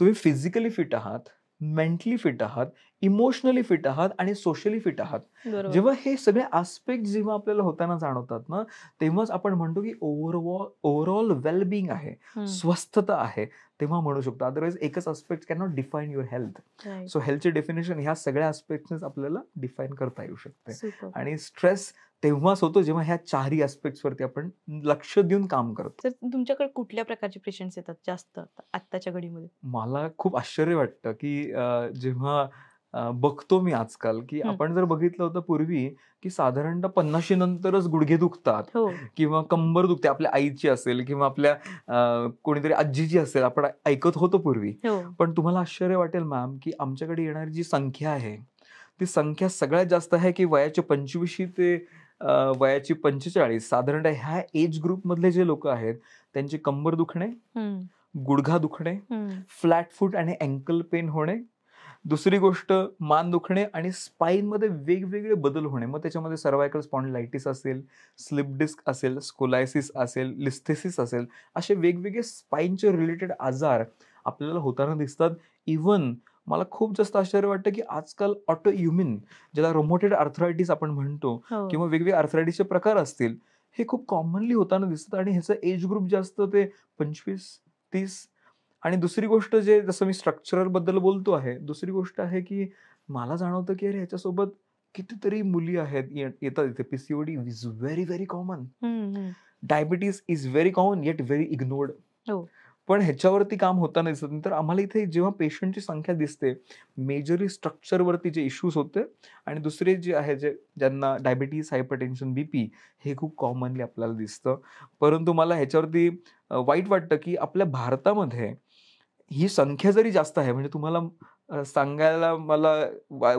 तुम्ही फिजिकली फिट आहात, मेंटली फिट आहात, इमोशनली फिट आहात आणि सोशली फिट आहात. बरोबर. जेव्हा हे सगळे आस्पेक्ट जेव्हा आपल्याला होताना जाणवतात ना, तेव्हाच आपण म्हणतो की ओव्हरऑल वेलबिंग आहे, हम्म. स्वस्थता आहे, तेव्हा म्हणू शकतो. अदरवाईज एकच aspect can not define your health. Right. So हेल्थचे डेफिनेशन ह्या सगळ्या आस्पेक्ट्सनेच आपल्याला डिफाईन करता येऊ शकते. Super. आणि स्ट्रेस तेव्हाच होतो जेव्हा ह्या चारही आस्पेक्ट्स वरती आपण लक्ष देऊन काम करतो. तर तुमच्याकडे कुठल्या प्रकारचे पेशंट्स येतात जास्त आत्ताच्या घडीमध्ये? मला खूप आश्चर्य वाटतं की जेव्हा बघतो मी आजकाल की आपण जर बघितलं होतं पूर्वी की साधारणतः 50 नंतरच गुडघे दुखतात हो. किंवा कंबर दुखते. आपल्या आईची असेल किंवा आपल्या कोणीतरी आजीची असेल, आपण ऐकत होतो पूर्वी. हो. पण तुम्हाला आश्चर्य वाटेल मॅम की आमच्याकडे येणारी जी संख्या आहे ती संख्या सगळ्यात जास्त आहे की वयाचे 25 ते वयाची 45 साधारणतः ह्या एज ग्रुप मधले जे लोक आहेत त्यांची कंबर दुखणे, हम्म. गुडघा दुखणे, हम्म. फ्लॅट फूट आणि अँकल पेन होणे. दुसरी गोष्ट मान दुखणे आणि स्पाईन मध्ये वेगवेगळे बदल होणे. मग त्याच्यामध्ये सर्वायकल स्पॉन्डिलायटिस असेल, स्लिप डिस्क असेल, स्कोलायसिस असेल, लिस्थेसिस असेल, असे वेगवेगळे स्पाईनचे रिलेटेड आजार आपल्याला होताना दिसतात. इव्हन मला खूप जास्त आश्चर्य वाटतं की आजकाल ऑटो इम्युन, ज्याला रोमॅटॉइड आर्थरायटिस आपण म्हणतो हो. किंवा वेगवेगळे आर्थरायटिसचे प्रकार असतील, हे खूप कॉमनली होताना दिसतात. आणि ह्याचं एज ग्रुप जे असतं ते 25-30. आणि दुसरी गोष्ट जे जसं मी स्ट्रक्चरल बद्दल बोलतो आहे, दुसरी गोष्ट आहे की मला जाणवतं की अरे ह्याच्यासोबत कितीतरी मुली आहेत येतात इथे. PCOD is very very common. Hmm. Diabetes is very common yet very ignored. हो. पण ह्याच्यावरती काम होताना दिसत नाही. तर आम्हाला इथे जेव्हा पेशंटची संख्या दिसते, मेजरली स्ट्रक्चरवरती जे इश्यूज होते आणि दुसरे जे आहे जे ज्यांना डायबिटीज, हायपरटेन्शन, बीपी हे खूप कॉमनली आपल्याला दिसतं. परंतु मला ह्याच्यावरती वाईट वाटतं की आपल्या भारतामध्ये ही संख्या जरी जास्त आहे, म्हणजे तुम्हाला सांगायला मला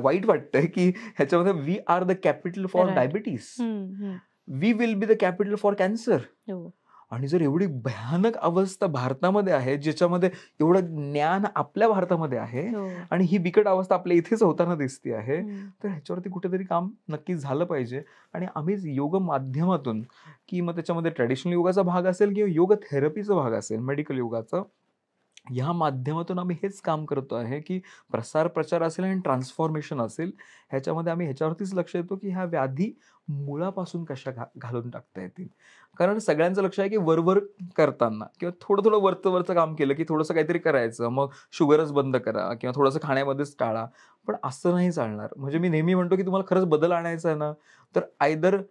वाईट वाटतंय की ह्याच्यामध्ये we are the capital for Right. Diabetes, hmm. We will be the capital for cancer. हो. आणि जर एवढी भयानक अवस्था भारतामध्ये आहे, ज्याच्यामध्ये एवढं ज्ञान आपल्या भारतामध्ये आहे हो. आणि ही बिकट अवस्था आपल्या इथेच होताना दिसते आहे, हम्म. तर ह्याच्यावरती कुठेतरी काम नक्कीच झालं पाहिजे. आणि आम्ही योग माध्यमातून की मग त्याच्यामध्ये ट्रॅडिशनल योगाचा भाग असेल किंवा योग थेरपीचा भाग असेल, मेडिकल योगाचा, या माध्यमातून आम्ही हेच काम करतो आहे की प्रसार प्रचार असेल आणि ट्रान्सफॉर्मेशन असेल, ह्याच्यामध्ये आम्ही ह्याच्यावरतीच लक्ष देतो की ह्या व्याधी मुळापासून कशा घालून टाकता येतील. कारण सगळ्यांचं लक्ष आहे की वरवर करताना किंवा थोडं थोडं वरचं काम केलं की थोडंसं काहीतरी करायचं, मग शुगरच बंद करा किंवा थोडंसं खाण्यामध्येच टाळा. पण असं नाही चालणार. म्हणजे मी नेहमी म्हणतो की तुम्हाला खरंच बदल आणायचा आहे ना, तर आयदर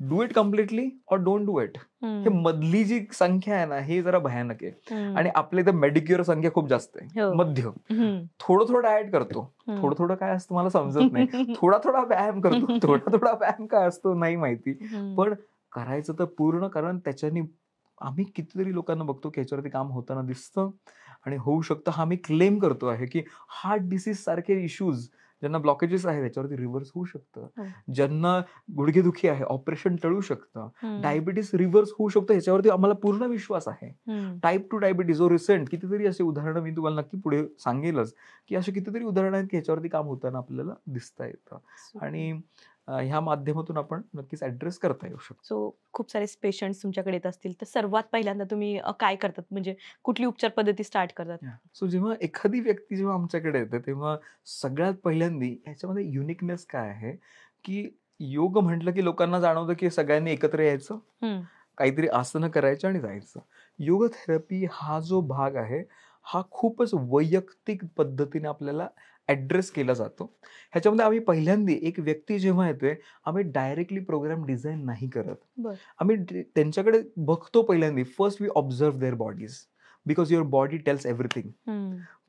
डू इट कम्प्लिटली और डोंट डू इट. हे मधली जी संख्या आहे ना, हे जरा भयानक आहे. आणि आपल्या इथं मेडिक्युअर संख्या खूप जास्त आहे. हो. मध्य थोडं डाएट करतो, थोडं काय असतं मला समजत नाही, थोडा व्यायाम करतो, थोडा व्यायाम काय असतो नाही माहिती, पण करायचं तर पूर्ण. कारण त्याच्याने आम्ही कितीतरी लोकांना बघतो की ह्याच्यावरती काम होताना दिसतं आणि होऊ शकतं. हा मी क्लेम करतो आहे की हार्ट डिसीज सारखे इश्यूज ज्यांना ब्लॉकेजेस आहेत त्याच्यावरती रिव्हर्स होऊ शकतं. हो. ज्यांना गुडघेदुखी आहे ऑपरेशन टळू शकतं. हम्म. डायबिटीस रिव्हर्स होऊ शकतं ह्याच्यावरती आम्हाला पूर्ण विश्वास आहे. हम्म. टाईप 2 डायबिटीज रिसेंट कितीतरी अशी उदाहरणं मी तुम्हाला नक्की पुढे सांगेलच की अशी कितीतरी उदाहरणं आहेत की ह्याच्यावरती काम होताना आपल्याला दिसता येतं आणि ह्या माध्यमातून आपण नक्कीच ऍड्रेस करता येऊ शकतो. सो खूप सारे पेशंट्स तुमच्याकडे येत असतील तर सर्वात पहिल्यांदा तुम्ही काय करतात, म्हणजे कुठली उपचार पद्धती स्टार्ट करतात? सो जेव्हा एखादी व्यक्ती जेव्हा आमच्याकडे येते तेव्हा सगळ्यात पहिल्यांदा ह्याच्यामध्ये युनिकनेस काय आहे की योग म्हटलं की लोकांना जाणवतं की सगळ्यांनी एकत्र यायचं, काहीतरी आसनं करायचं आणि जायचं. योग थेरपी हा जो भाग आहे हा खूपच वैयक्तिक पद्धतीने आपल्याला ऍड्रेस केला जातो. ह्याच्यामध्ये आम्ही पहिल्यांदा एक व्यक्ती जेव्हा येते आम्ही डायरेक्टली प्रोग्राम डिझाईन नाही करत. बरं. आम्ही त्यांच्याकडे बघतो पहिल्यांदा. First we observe their bodies because your body tells everything.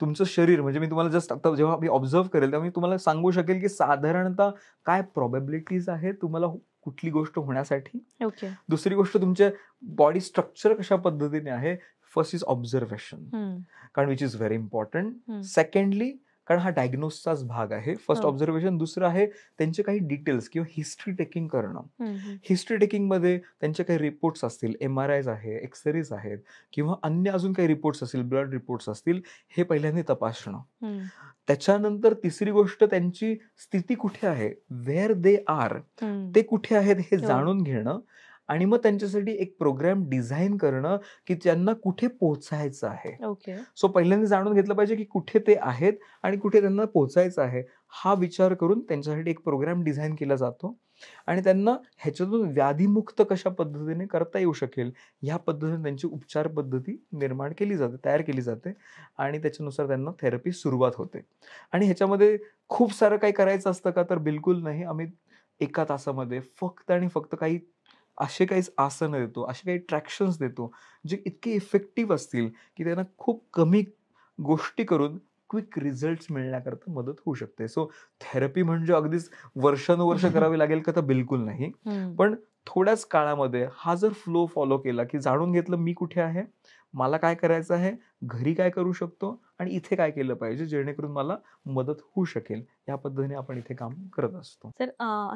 तुमचं शरीर म्हणजे मी तुम्हाला जस्ट आता जेव्हा मी ऑब्झर्व करेल तेव्हा मी तुम्हाला सांगू शकेल की साधारणतः काय प्रोबॅबिलिटीज आहे तुम्हाला कुठली गोष्ट होण्यासाठी. ओके. दुसरी गोष्ट तुमच्या बॉडी स्ट्रक्चर कशा पद्धतीने आहे. फर्स्ट इज ऑब्झर्वेशन कारण which is very important. Secondly कारण हा डायग्नोसचाच भाग आहे. फर्स्ट हो. ऑब्झर्वेशन. दुसरं आहे त्यांचे काही डिटेल्स किंवा हिस्ट्री टेकिंग करणं. हिस्ट्री टेकिंग मध्ये त्यांचे काही रिपोर्ट्स असतील, MRIs आहे, एक्सरेज आहेत किंवा अन्य अजून काही रिपोर्ट्स असतील, ब्लड रिपोर्ट्स असतील, हे पहिल्यांदा तपासणं. त्याच्यानंतर तिसरी गोष्ट त्यांची स्थिती कुठे आहे, वेअर दे आर, ते कुठे आहेत हे जाणून घेणं आणि मग त्यांच्यासाठी एक प्रोग्राम डिझाईन करणं की त्यांना कुठे पोहोचायचं आहे. ओके. सो पहिल्यांदा जाणून घेतलं पाहिजे की कुठे ते आहेत आणि कुठे त्यांना पोहोचायचं आहे. हा विचार करून त्यांच्यासाठी एक प्रोग्राम डिझाईन केला जातो आणि त्यांना ह्याच्यातून व्याधीमुक्त कशा पद्धतीने करता येऊ शकेल ह्या पद्धतीने त्यांची उपचार पद्धती निर्माण केली जाते, तयार केली जाते आणि त्याच्यानुसार त्यांना थेरपी सुरुवात होते. आणि ह्याच्यामध्ये खूप सारं काही करायचं असतं का, तर बिलकुल नाही. आम्ही 1 तासामध्ये फक्त आणि फक्त काही असे काही आसनं देतो, असे काही ट्रॅक्शन्स देतो जे इतके इफेक्टिव्ह असतील की त्यांना खूप कमी गोष्टी करून क्विक रिझल्ट मिळण्याकरता मदत होऊ शकते. सो थेरपी म्हणजे अगदीच वर्षानुवर्ष करावी लागेल का, तर बिलकुल नाही. पण थोड्याच काळामध्ये हा जर फ्लो फॉलो केला की जाणून घेतलं मी कुठे आहे, मला काय करायचं आहे, घरी काय करू शकतो आणि इथे काय केलं पाहिजे जेणेकरून मला मदत होऊ शकेल, या पद्धतीने आपण इथे काम करत असतो. तर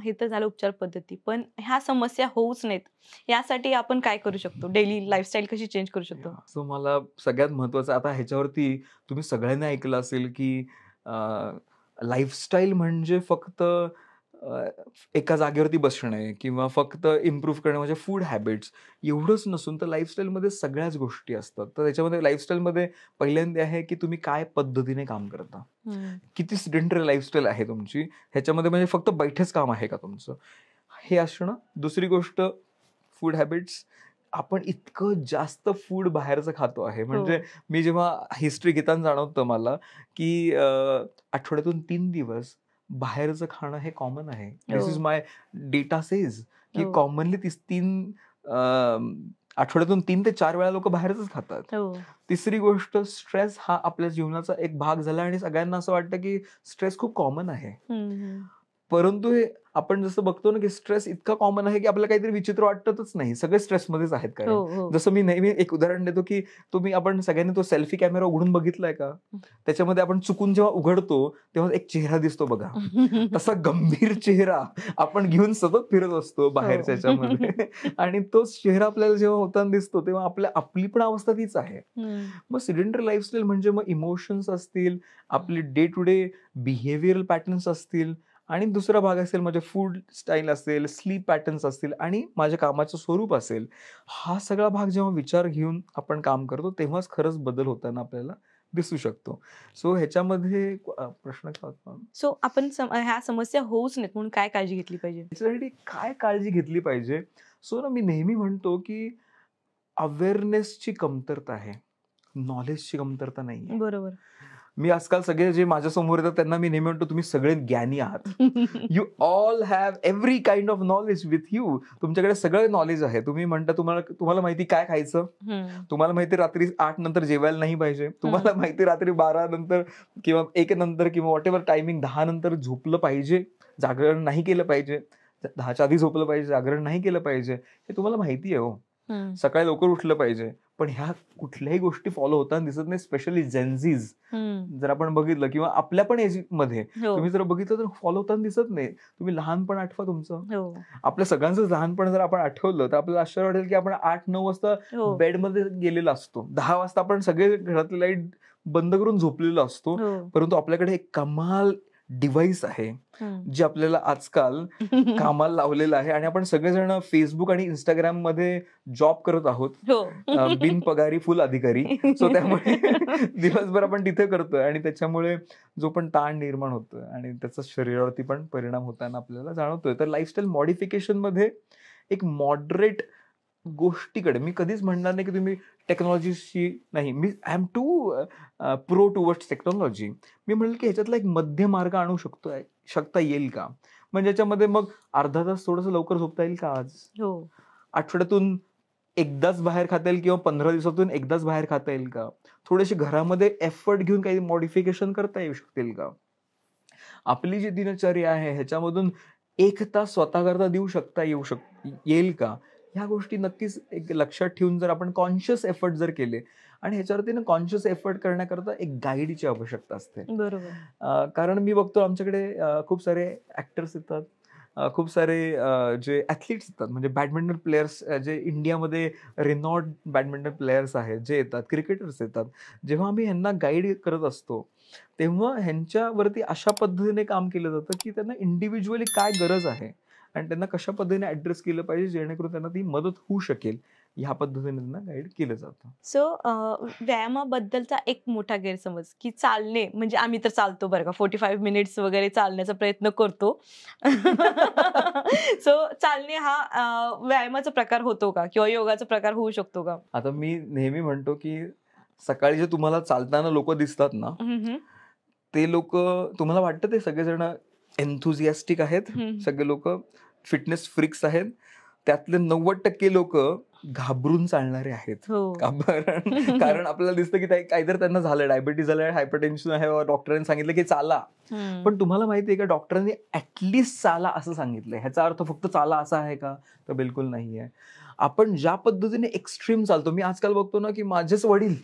हे तर झालं उपचार पद्धती, पण ह्या समस्या होऊच नयेत यासाठी आपण काय करू शकतो? डेली लाईफस्टाईल कशी चेंज करू शकतो? सो मला सगळ्यात महत्वाचं आता ह्याच्यावरती तुम्ही सगळ्यांनी ऐकलं असेल की लाईफस्टाईल म्हणजे फक्त एका जागेवरती बसणे किंवा फक्त इम्प्रूव्ह करणे म्हणजे फूड हॅबिट्स एवढंच नसून तर लाईफस्टाईलमध्ये सगळ्याच गोष्टी असतात. तर त्याच्यामध्ये लाईफस्टाईलमध्ये पहिल्यांदा आहे की तुम्ही काय पद्धतीने काम करता, किती सिडेंटरी लाईफस्टाईल आहे तुमची, ह्याच्यामध्ये म्हणजे फक्त बैठेच काम आहे का तुमचं, हे असणं. दुसरी गोष्ट फूड हॅबिट्स. आपण इतकं जास्त फूड बाहेरचं खातो आहे. म्हणजे मी जेव्हा हिस्ट्री घेताना जाणवतं मला की आठवड्यातून 3 दिवस बाहेरचं खाणं हे कॉमन आहे. दिस इज माय डेटा सेज की कॉमनली 3 आठवड्यातून 3 ते 4 वेळा लोक बाहेरच खातात. तिसरी गोष्ट स्ट्रेस हा आपल्या जीवनाचा एक भाग झाला आणि सगळ्यांना असं वाटतं की स्ट्रेस खूप कॉमन आहे. परंतु हे आपण जसं बघतो ना की स्ट्रेस इतका कॉमन आहे की आपल्याला काहीतरी विचित्र वाटतच नाही. सगळे स्ट्रेसमध्येच आहेत. कारण जसं मी नेहमी एक उदाहरण देतो की आपण सगळ्यांनी तो सेल्फी कॅमेरा उघडून बघितलाय का, त्याच्यामध्ये आपण चुकून जेव्हा उघडतो तेव्हा एक चेहरा दिसतो बघा, तसा गंभीर चेहरा आपण घेऊन सतत फिरत असतो बाहेरच्या ह्याच्यामध्ये आणि तोच चेहरा आपल्याला जेव्हा होताना दिसतो तेव्हा आपली पण अवस्था तीच आहे. मग सिडेंटरी लाईफस्टाईल म्हणजे मग इमोशन्स असतील, आपले day to day behavioural patterns असतील आणि दुसरा भाग असेल म्हणजे फूड स्टाईल असेल, स्लीप पॅटर्न्स असतील आणि माझ्या कामाचं स्वरूप असेल. हा सगळा भाग जेव्हा विचार घेऊन आपण काम करतो तेव्हाच खरंच बदल होताना आपल्याला दिसू शकतो. सो ह्याच्यामध्ये प्रश्न काय होता? सो आपण ह्या समस्या होऊच नयेत म्हणून काय काळजी घेतली पाहिजे? याच्यासाठी काय काळजी घेतली पाहिजे? सो ना मी नेहमी म्हणतो की अवेअरनेसची कमतरता आहे, नॉलेजची कमतरता नाही. बरोबर. मी आजकाल सगळे जे माझ्या समोर येतात त्यांना मी नेहमी म्हणतो तुम्ही सगळे ज्ञानी आहात. You all have every kind of knowledge with you. तुमच्याकडे सगळं नॉलेज आहे. तुम्ही म्हणता तुम्हाला माहिती काय खायचं, तुम्हाला माहिती रात्री 8 नंतर जेवायला नाही पाहिजे, तुम्हाला माहिती रात्री 12 नंतर किंवा 1 नंतर किंवा व्हॉट एव्हर टायमिंग 10 नंतर झोपलं पाहिजे, जागरण नाही केलं पाहिजे, 10च्या आधी झोपलं पाहिजे, जागरण नाही केलं पाहिजे, हे तुम्हाला माहिती आहे. हो, सकाळी लवकर उठलं पाहिजे, पण ह्या कुठल्याही गोष्टी फॉलो होताना दिसत नाही, स्पेशली जेन्झीज जर आपण बघितलं किंवा आपल्या पण एज मध्ये तुम्ही जर बघितलं तर फॉलो होताना दिसत नाही. तुम्ही लहानपण आठवा तुमचं, आपल्या सगळ्यांचं लहानपण जर आपण आठवलं तर आपल्याला आश्चर्य वाटेल की आपण 8-9 वाजता बेडमध्ये गेलेला असतो, 10 वाजता आपण सगळे घरातले लाईट बंद करून झोपलेलो असतो, परंतु आपल्याकडे एक कमाल डिव्हाइस आहे जे आपल्याला आजकाल कामाला लावलेलं आहे आणि आपण सगळेजण फेसबुक आणि इंस्टाग्राम मध्ये जॉब करत आहोत, बिनपगारी फुल अधिकारी. सो त्यामुळे दिवसभर आपण तिथे करतोय आणि त्याच्यामुळे जो पण ताण निर्माण होतोय आणि त्याचा शरीरावरती पण परिणाम होताना आपल्याला जाणवतोय. तर लाईफस्टाईल मॉडिफिकेशन मध्ये एक मॉडरेट गोष्टीकडे, मी कधीच म्हणणार नाही की तुम्ही टेक्नॉलॉजीशी नाही, मी I am too pro towards technology. मी म्हणेल की ह्याच्यातला एक मध्य मार्ग आणू शकता येईल का, म्हणजे याच्यामध्ये मग अर्धा तास थोडंसं लवकर झोपता येईल का, आज आठवड्यातून एकदाच बाहेर खाता येईल किंवा 15 दिवसातून एकदाच बाहेर खाता येईल का, थोडेसे घरामध्ये एफर्ट घेऊन काही मॉडिफिकेशन करता येऊ शकतील का, आपली जी दिनचर्या आहे ह्याच्यामधून 1 तास स्वतःकरता देऊ शकता येईल का, ह्या गोष्टी नक्कीच एक लक्षात ठेवून जर आपण कॉन्शियस एफर्ट जर केले, आणि ह्याच्यावरती ना कॉन्शियस एफर्ट करण्याकरता एक गाईडची आवश्यकता असते. बरोबर. कारण मी बघतो आमच्याकडे खूप सारे ऍक्टर्स येतात, खूप सारे जे ऍथलीट्स येतात, म्हणजे बॅडमिंटन प्लेयर्स जे इंडियामध्ये रिनॉर्ड बॅडमिंटन प्लेयर्स आहेत जे येतात, क्रिकेटर्स येतात. जेव्हा आम्ही ह्यांना गाईड करत असतो तेव्हा ह्यांच्यावरती अशा पद्धतीने काम केलं जातं की त्यांना इंडिव्हिज्युअली काय गरज आहे आणि त्यांना कशा पद्धतीने ऍड्रेस केलं पाहिजे जेणेकरून त्यांना ती मदत होऊ शकेल, ह्या पद्धतीने त्यांना गाईड केलं जातं. सो व्यायामाबद्दलचा एक मोठा गैरसमज की चालणे, म्हणजे आम्ही तर चालतो बरं का, 45 मिनिट्स वगैरे चालण्याचा प्रयत्न करतो. सो चालणे हा व्यायामाचा प्रकार होतो का किंवा योगाचा प्रकार होऊ शकतो का? आता मी नेहमी म्हणतो की सकाळी जे तुम्हाला चालताना लोक दिसतात ना, ते लोक तुम्हाला वाटतं ते सगळेजण एन्थुझियास्टिक आहेत, सगळे लोक फिटनेस फ्रिक्स आहेत, त्यातले 90% लोक घाबरून चालणारे आहेत. कारण आपल्याला दिसतं की काहीतरी त्यांना झालं, डायबिटीज झालं, हायपरटेन्शन आहे, डॉक्टरांनी सांगितलं की चाला. पण तुम्हाला माहितीये का, डॉक्टरांनी ऍटलिस्ट चाला असं सांगितलंय, ह्याचा अर्थ फक्त चाला असा आहे का, तर बिलकुल नाहीये. आपण ज्या पद्धतीने एक्स्ट्रीम चालतो, मी आजकाल बघतो ना की माझेच वडील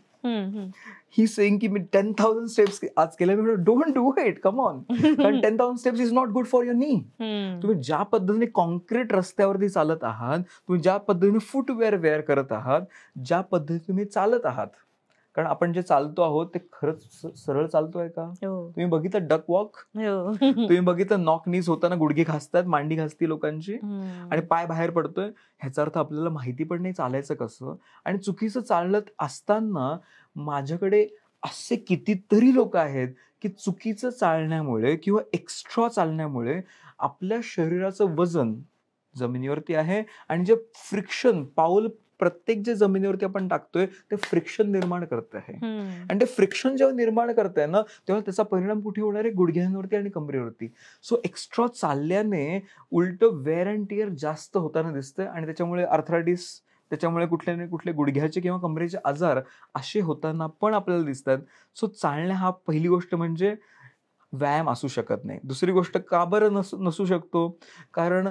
ही सेइंग की मी 10,000 स्टेप्स आज केले, मी म्हणतो don't do it, come on, कारण 10,000 steps is not good for your नी. तुम्ही ज्या पद्धतीने कॉन्क्रीट रस्त्यावरती चालत आहात, तुम्ही ज्या पद्धतीने फुटवेअर वेअर करत आहात, ज्या पद्धतीने तुम्ही चालत आहात, कारण आपण जे चालतो आहोत ते खरंच सरळ चालतोय का? तुम्ही बघितलं डक वॉक, तुम्ही बघितलं नॉक नीज होताना गुडघे घासतात, मांडी घासती लोकांची आणि पाय बाहेर पडतोय, ह्याचा अर्थ आपल्याला माहिती पण नाही चालायचं कसं. आणि चुकीचं चालत असताना माझ्याकडे असे कितीतरी लोक आहेत की चुकीचं चालण्यामुळे किंवा एक्स्ट्रा चालण्यामुळे आपल्या शरीराचं वजन जमिनीवरती आहे आणि जे फ्रिक्शन, पाऊल प्रत्येक जे जमिनीवरती आपण टाकतोय ते फ्रिक्शन निर्माण करत आहे. आणि ते फ्रिक्शन जेव्हा निर्माण करत आहे ना, तेव्हा त्याचा परिणाम कुठे होणार आहे, गुडघ्यांवरती आणि कमरेवरती. सो एक्स्ट्रा चालल्याने उलट वेअर अँड टिअर जास्त होताना दिसतंय आणि त्याच्यामुळे आर्थरायटिस, त्याच्यामुळे कुठले ना कुठले गुडघ्याचे किंवा कमरेचे आजार असे होताना पण आपल्याला दिसतात. सो चालणे हा पहिली गोष्ट म्हणजे व्यायाम असू शकत नाही. दुसरी गोष्ट का बरं नसू शकतो, कारण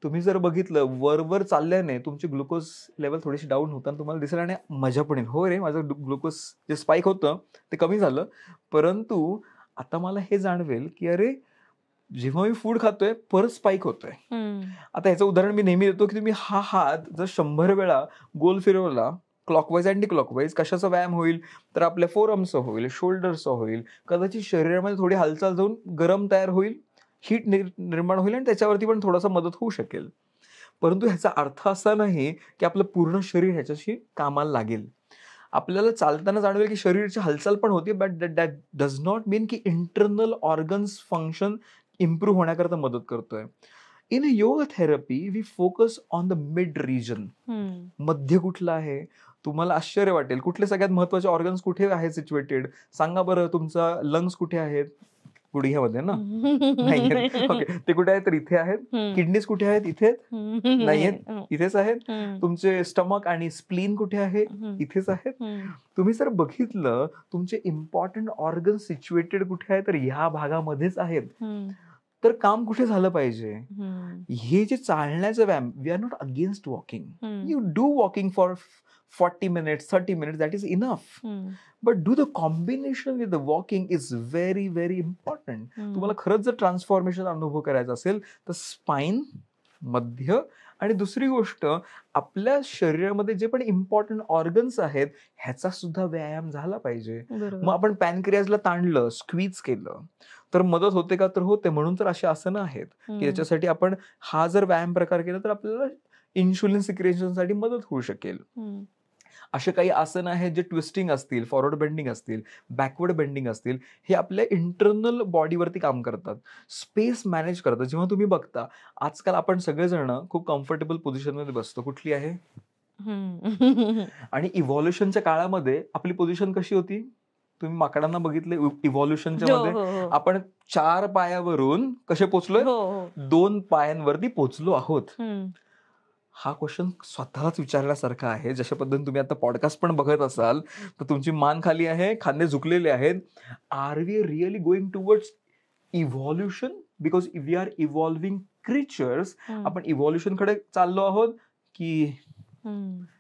तुम्ही जर बघितलं वर चालल्याने तुमची ग्लुकोज लेवल थोडीशी डाऊन होताना तुम्हाला दिसेल आणि मजा पण येईल, हो रे माझं ग्लुकोज जे स्पाइक होतं ते कमी झालं. परंतु आता मला हे जाणवेल की अरे जेव्हा मी फूड खातोय परत स्पाइक होतोय. आता याचं उदाहरण मी नेहमी देतो की तुम्ही हा हात जर 100 वेळा गोल फिरवला क्लॉकवाईज अँटी क्लॉकवाईज, कशाचा व्यायाम होईल, तर आपल्या फोरआर्मचा होईल, शोल्डरचा होईल, कदाचित शरीरामध्ये थोडी हालचाल जाऊन गरम तयार होईल, हीट निर्माण होईल आणि त्याच्यावरती पण थोडासा मदत होऊ शकेल. परंतु ह्याचा अर्थ असा नाही की आपलं पूर्ण शरीर ह्याच्याशी कामाला लागेल. आपल्याला चालताना जाणवेल की शरीराची हालचाल पण होती, but that does not mean की इंटरनल ऑर्गन्स फंक्शन इम्प्रूव्ह होण्याकरता मदत करतोय. In yoga therapy we focus on the mid region. मध्य कुठलं आहे, तुम्हाला आश्चर्य वाटेल, कुठले सगळ्यात महत्वाचे ऑर्गन्स कुठे आहेत सिच्युएटेड, सांगा बरं. तुमचा लंग्स कुठे आहेत, गुडघ्यामध्ये ना, नाही ओके, ते कुठे आहेत, तर इथे आहेत. किडनीज कुठे आहेत, इथे नाहीयेत, इथेच आहेत. तुमचे स्टमक आणि स्प्लीन कुठे आहे, इथेच आहेत. तुम्ही जर बघितलं तुमचे इम्पॉर्टंट ऑर्गन सिच्युएटेड कुठे आहे, तर ह्या भागामध्येच आहेत. तर काम कुठे झालं पाहिजे. हम्म. हे जे चालण्याचं व्यायाम, we are not against walking. Hmm. You do walking for 40 minutes, 30 minutes, that is enough. हम्म. But do the combination with the walking is very, very important. तुम्हाला खरंच जर ट्रान्सफॉर्मेशन अनुभव करायचा असेल तर स्पाइन, मध्य आणि दुसरी गोष्ट आपल्या शरीरामध्ये जे पण इम्पॉर्टंट ऑर्गन्स आहेत ह्याचा सुद्धा व्यायाम झाला पाहिजे. बरोबर. मग आपण पॅनक्रियाजला ताणलं, स्क्वीज केलं तर मदत होते का? तर होते. म्हणून तर अशी आसनं आहेत की त्याच्यासाठी आपण हा जर व्यायाम प्रकार केला तर आपल्याला इन्शुलिन सिक्रेशनसाठी मदत होऊ शकेल. असे काही आसन आहेत जे ट्विस्टिंग असतील, फॉरवर्ड बेंडिंग असतील, बॅकवर्ड बेंडिंग असतील, हे आपल्या इंटरनल बॉडीवरती काम करतात, स्पेस मॅनेज करतात. जेव्हा तुम्ही बघता आजकाल आपण सगळेजण खूप कम्फर्टेबल पोझिशनमध्ये बसतो. कुठली आहे? आणि इव्हॉल्युशनच्या काळामध्ये आपली पोझिशन कशी होती? तुम्ही माकडांना बघितले इव्हॉल्युशनच्या मध्ये आपण 4 पायावरून कसे पोचलोय? 2 पायांवरती पोचलो आहोत. हा क्वेश्चन स्वतःलाच विचारण्यासारखा आहे. जशा पद्धतीने तुम्ही आता पॉडकास्ट पण बघत असाल तर तुमची मान खाली आहे, खांदे झुकलेले आहेत. Are we really going towards evolution? Because we are evolving creatures. आपण इव्हॉल्युशन कडे चाललो आहोत की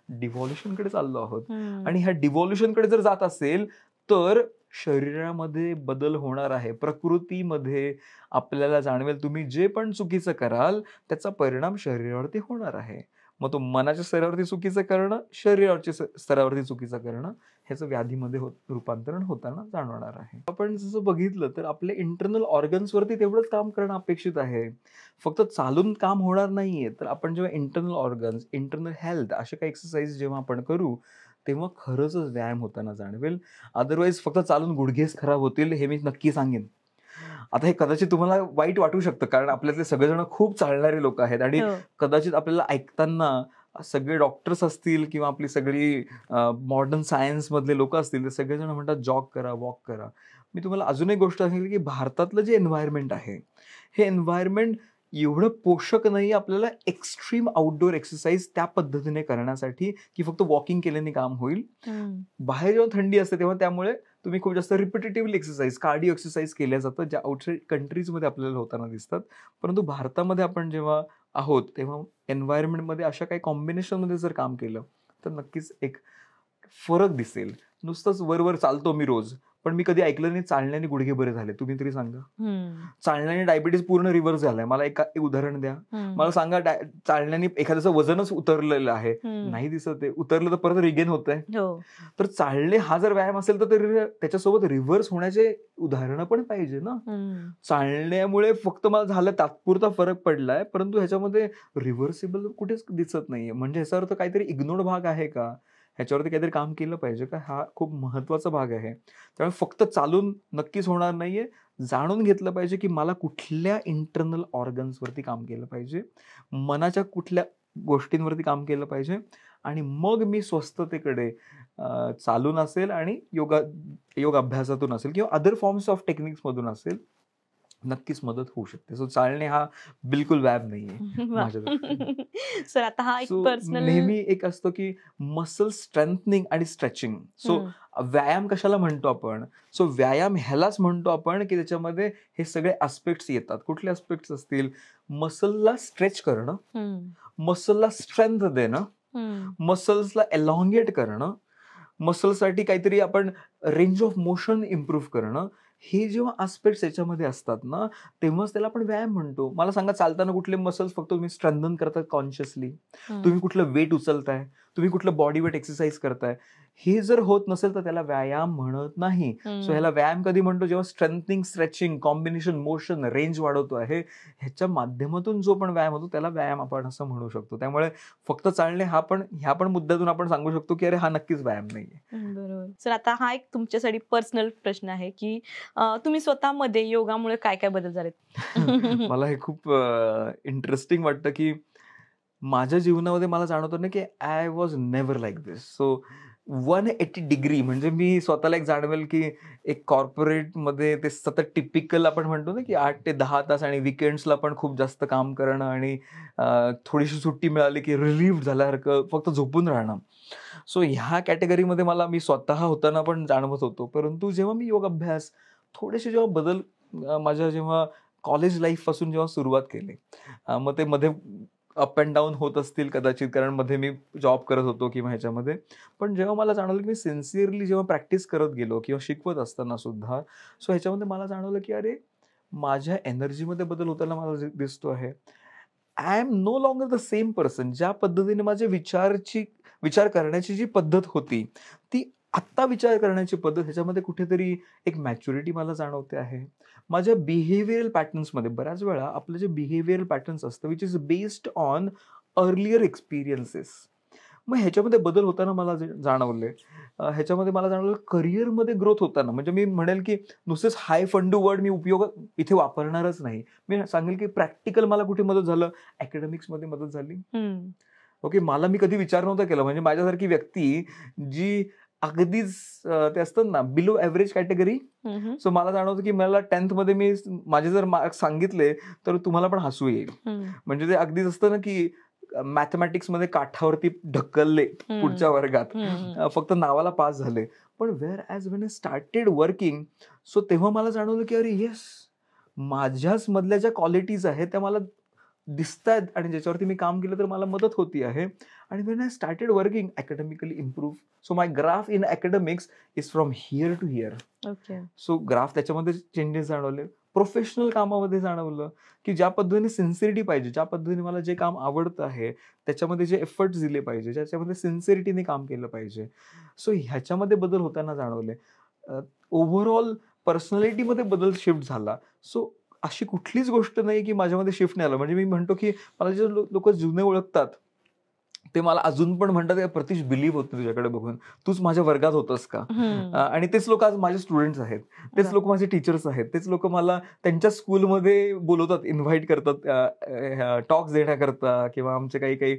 डिव्हॉल्युशन कडे चाललो आहोत? आणि ह्या डिव्हॉल्युशन कडे जर जात असेल तर शरीरामध्ये बदल होणार आहे, प्रकृतीमध्ये आपल्याला जाणवेल. तुम्ही जे पण चुकीचं कराल त्याचा परिणाम शरीरावरती होणार आहे. मग तो मनाच्या स्तरावरती चुकीचं करणं, शरीरावरच्या स्तरावरती चुकीचं करणं, ह्याचं व्याधीमध्ये रूपांतरण होताना जाणवणार आहे. आपण जसं बघितलं तर आपल्या इंटरनल ऑर्गन्सवरती तेवढंच काम करणं अपेक्षित आहे. फक्त चालून काम होणार नाहीये. तर आपण जेव्हा इंटरनल ऑर्गन्स, इंटरनल हेल्थ असे काही एक्सरसाइज जेव्हा आपण करू तेव्हा खरंच व्यायाम होताना जाणवेल. अदरवाईज फक्त चालून गुडघेच खराब होतील हे मी नक्की सांगेन. आता हे कदाचित तुम्हाला वाईट वाटू शकतं कारण आपल्यातले सगळेजण खूप चालणारे लोक आहेत आणि कदाचित आपल्याला ऐकताना सगळे डॉक्टर्स असतील किंवा आपली सगळी मॉडर्न सायन्स मधले लोक असतील ते सगळेजण म्हणतात जॉग करा, वॉक करा. मी तुम्हाला अजून एक गोष्ट सांगेल की भारतातलं जे एन्व्हायरमेंट आहे हे एन्व्हायरमेंट एवढं पोषक नाही आपल्याला एक्स्ट्रीम आउटडोर एक्सरसाइज त्या पद्धतीने करण्यासाठी की फक्त वॉकिंग केल्याने काम होईल. बाहेर जेव्हा थंडी असते तेव्हा त्यामुळे तुम्ही खूप जास्त रिपिटेटिव्हली एक्सरसाइज, कार्डिओ एक्सरसाइज केल्या जातात ज्या आउटसाईड कंट्रीजमध्ये आपल्याला होताना दिसतात. परंतु भारतामध्ये आपण जेव्हा आहोत तेव्हा एन्व्हायरमेंटमध्ये अशा काही कॉम्बिनेशनमध्ये जर काम केलं तर नक्कीच एक फरक दिसेल. नुसतंच वरवर चालतो मी रोज पण मी कधी ऐकलं नाही चालण्याने गुडघे बरे झाले. तुम्ही तरी सांगा. चालण्याने डायबिटीज पूर्ण रिव्हर्स झालाय. मला एक उदाहरण द्या. मला सांगा चालण्याने एखाद्याचं वजनच उतरलेलं आहे, नाही दिसत आहे, उतरलं तर परत रिगेन होत आहे. तर चालणे हा जर व्यायाम असेल तर त्याच्यासोबत रिव्हर्स होण्याचे उदाहरणं पण पाहिजे ना. चालण्यामुळे फक्त मला झालं तात्पुरता फरक पडलाय परंतु ह्याच्यामध्ये रिव्हर्सिबल कुठेच दिसत नाहीये. म्हणजे ह्याचा अर्थ काहीतरी इग्नोर्ड भाग आहे का? ह्याच्यावरती काहीतरी काम केलं पाहिजे का? हा खूप महत्वाचा भाग आहे. त्यामुळे फक्त चालून नक्कीच होणार नाहीये. जाणून घेतलं पाहिजे की मला कुठल्या इंटरनल ऑर्गन्सवरती काम केलं पाहिजे, मनाच्या कुठल्या गोष्टींवरती काम केलं पाहिजे आणि मग मी स्वस्थतेकडे चालून असेल आणि योग अभ्यासातून असेल किंवा अदर फॉर्म्स ऑफ टेक्निक्स मधून असेल नक्कीच मदत होऊ शकते. सो चालणे हा बिलकुल व्यायाम नाहीये माझ्या. सर आता हा एक पर्सनल नेहमी एक असतो की मसल स्ट्रेंथनिंग आणि स्ट्रेचिंग. सो व्यायाम कशाला म्हणतो आपण? सो व्यायाम ह्यालाच म्हणतो आपण की त्याच्यामध्ये हे सगळे ऍस्पेक्ट्स येतात. कुठले ऍस्पेक्ट्स असतील? मसलला स्ट्रेच करणं, मसलला स्ट्रेंथ देणं, मसल्सला एलॉंगेट करणं, मसलसाठी काहीतरी आपण रेंज ऑफ मोशन इम्प्रूव्ह करणं. हे जेव्हा आस्पेक्ट्स याच्यामध्ये असतात ना तेव्हाच त्याला आपण व्यायाम म्हणतो. मला सांगा चालताना कुठले मसल्स फक्त तुम्ही स्ट्रेंथन करतात कॉन्शियसली? तुम्ही कुठलं वेट उचलताय, तुम्ही कुठलं बॉडी वेट एक्सरसाइज करताय, हे जर होत नसेल तर त्याला व्यायाम म्हणत नाही. सो ह्याला व्यायाम कधी म्हणतो? जेव्हा strengthening, stretching, combination, motion, range वाढवतो आहे ह्याच्या माध्यमातून जो पण व्यायाम होतो त्याला व्यायाम आपण असं म्हणू शकतो. त्यामुळे फक्त चालणे ह्या पण मुद्द्यातून आपण सांगू शकतो की अरे हा नक्कीच व्यायाम नाहीये. बरोबर. सर आता हा एक तुमच्यासाठी पर्सनल प्रश्न आहे की तुम्ही स्वतःमध्ये योगामुळे काय काय बदल झालेत? मला हे खूप इंटरेस्टिंग वाटतं की माझ्या जीवनामध्ये मला जाणवतं ना की I was never like this. So 180 degree म्हणजे मी स्वतःला एक जाणवेल की एक कॉर्पोरेटमध्ये ते सतत टिपिकल आपण म्हणतो ना की 8 ते 10 तास आणि विकेंड्सला पण खूप जास्त काम करणं आणि थोडीशी सुट्टी मिळाली की रिलीव्ह झाल्यासारखं फक्त झोपून राहणं. सो ह्या कॅटेगरीमध्ये मी स्वतः होताना पण जाणवत होतो. परंतु जेव्हा मी योग अभ्यास थोडेसे जेव्हा बदल माझ्या जेव्हा कॉलेज लाईफ पासून जेव्हा सुरुवात केली, मग ते मध्ये अप अँड डाऊन होत असतील कदाचित, कारण मध्ये मी जॉब करत होतो किंवा ह्याच्यामध्ये. पण जेव्हा मला जाणवलं की मी सिन्सिअरली जेव्हा प्रॅक्टिस करत गेलो किंवा शिकवत असताना सुद्धा, सो ह्याच्यामध्ये मला जाणवलं की अरे माझ्या एनर्जीमध्ये बदल होताना मला दिसतो आहे. I am no longer the same person. ज्या पद्धतीने माझ्या विचार करण्याची जी पद्धत होती, ती आत्ता विचार करण्याची पद्धत, ह्याच्यामध्ये कुठेतरी एक मॅच्युरिटी मला जाणवते आहे. माझ्या बिहेवियरल पॅटर्न्समध्ये बऱ्याच वेळा आपलं जे बिहेवियरल पॅटर्न्स असतं which is based on earlier experiences, मग ह्याच्यामध्ये बदल होताना मला जाणवले. ह्याच्यामध्ये मला जाणवलं करिअरमध्ये ग्रोथ होताना, म्हणजे मी म्हणेल की नुसतेच हाय फंडू वर्ड मी उपयोग इथे वापरणारच नाही. मी सांगेल की प्रॅक्टिकल मला कुठे मदत झालं, अकॅडमिक्समध्ये मदत झाली. ओके, मला मी कधी विचार नव्हता केला, म्हणजे माझ्यासारखी व्यक्ती जी अगदीच ते असतात ना बिलो ॲव्हरेज कॅटेगरी, सो मला जाणवतं की मला 10th मध्ये मी माझे जर मार्क्स सांगितले तर तुम्हाला पण हसू येईल. म्हणजे ते अगदीच असतं ना की मॅथमॅटिक्स मध्ये काठावरती ढकलले पुढच्या वर्गात, फक्त नावाला पास झाले. पण wear as Wien I started working, so तेव्हा मला जाणवलं की अरे येस, माझ्याच मधल्या ज्या क्वालिटीज आहेत त्या मला दिसतायत आणि ज्याच्यावरती मी काम केलं तर मला मदत होती आहे. आणि when I started working, academically improve. So my graph in academics is from here to here. So graph त्याच्यामध्ये चेंजेस जाणवले. प्रोफेशनल कामामध्ये जाणवलं की ज्या पद्धतीने सिन्सिअरिटी पाहिजे, ज्या पद्धतीने मला जे काम आवडतं आहे त्याच्यामध्ये जे एफर्ट्स दिले पाहिजे, ज्याच्यामध्ये सिन्सिअरिटीने काम केलं पाहिजे, सो ह्याच्यामध्ये बदल होताना जाणवले. ओव्हरऑल पर्सनॅलिटीमध्ये बदल शिफ्ट झाला. सो अशी कुठलीच गोष्ट नाही की माझ्यामध्ये शिफ्ट नाही आलं. म्हणजे मी म्हणतो की मला जे लोक जुने ओळखतात ते मला अजून पण म्हणतात प्रतीश बिलीव्ह होत तुझ्याकडे बघून, तूच माझ्या वर्गात होतस का. आणि तेच लोक आज माझे स्टुडंट्स आहेत, तेच लोक माझे टीचर्स आहेत, तेच लोक मला त्यांच्या स्कूलमध्ये बोलवतात, इन्व्हाइट करतात टॉक्स देण्याकरता किंवा आमचे काही काही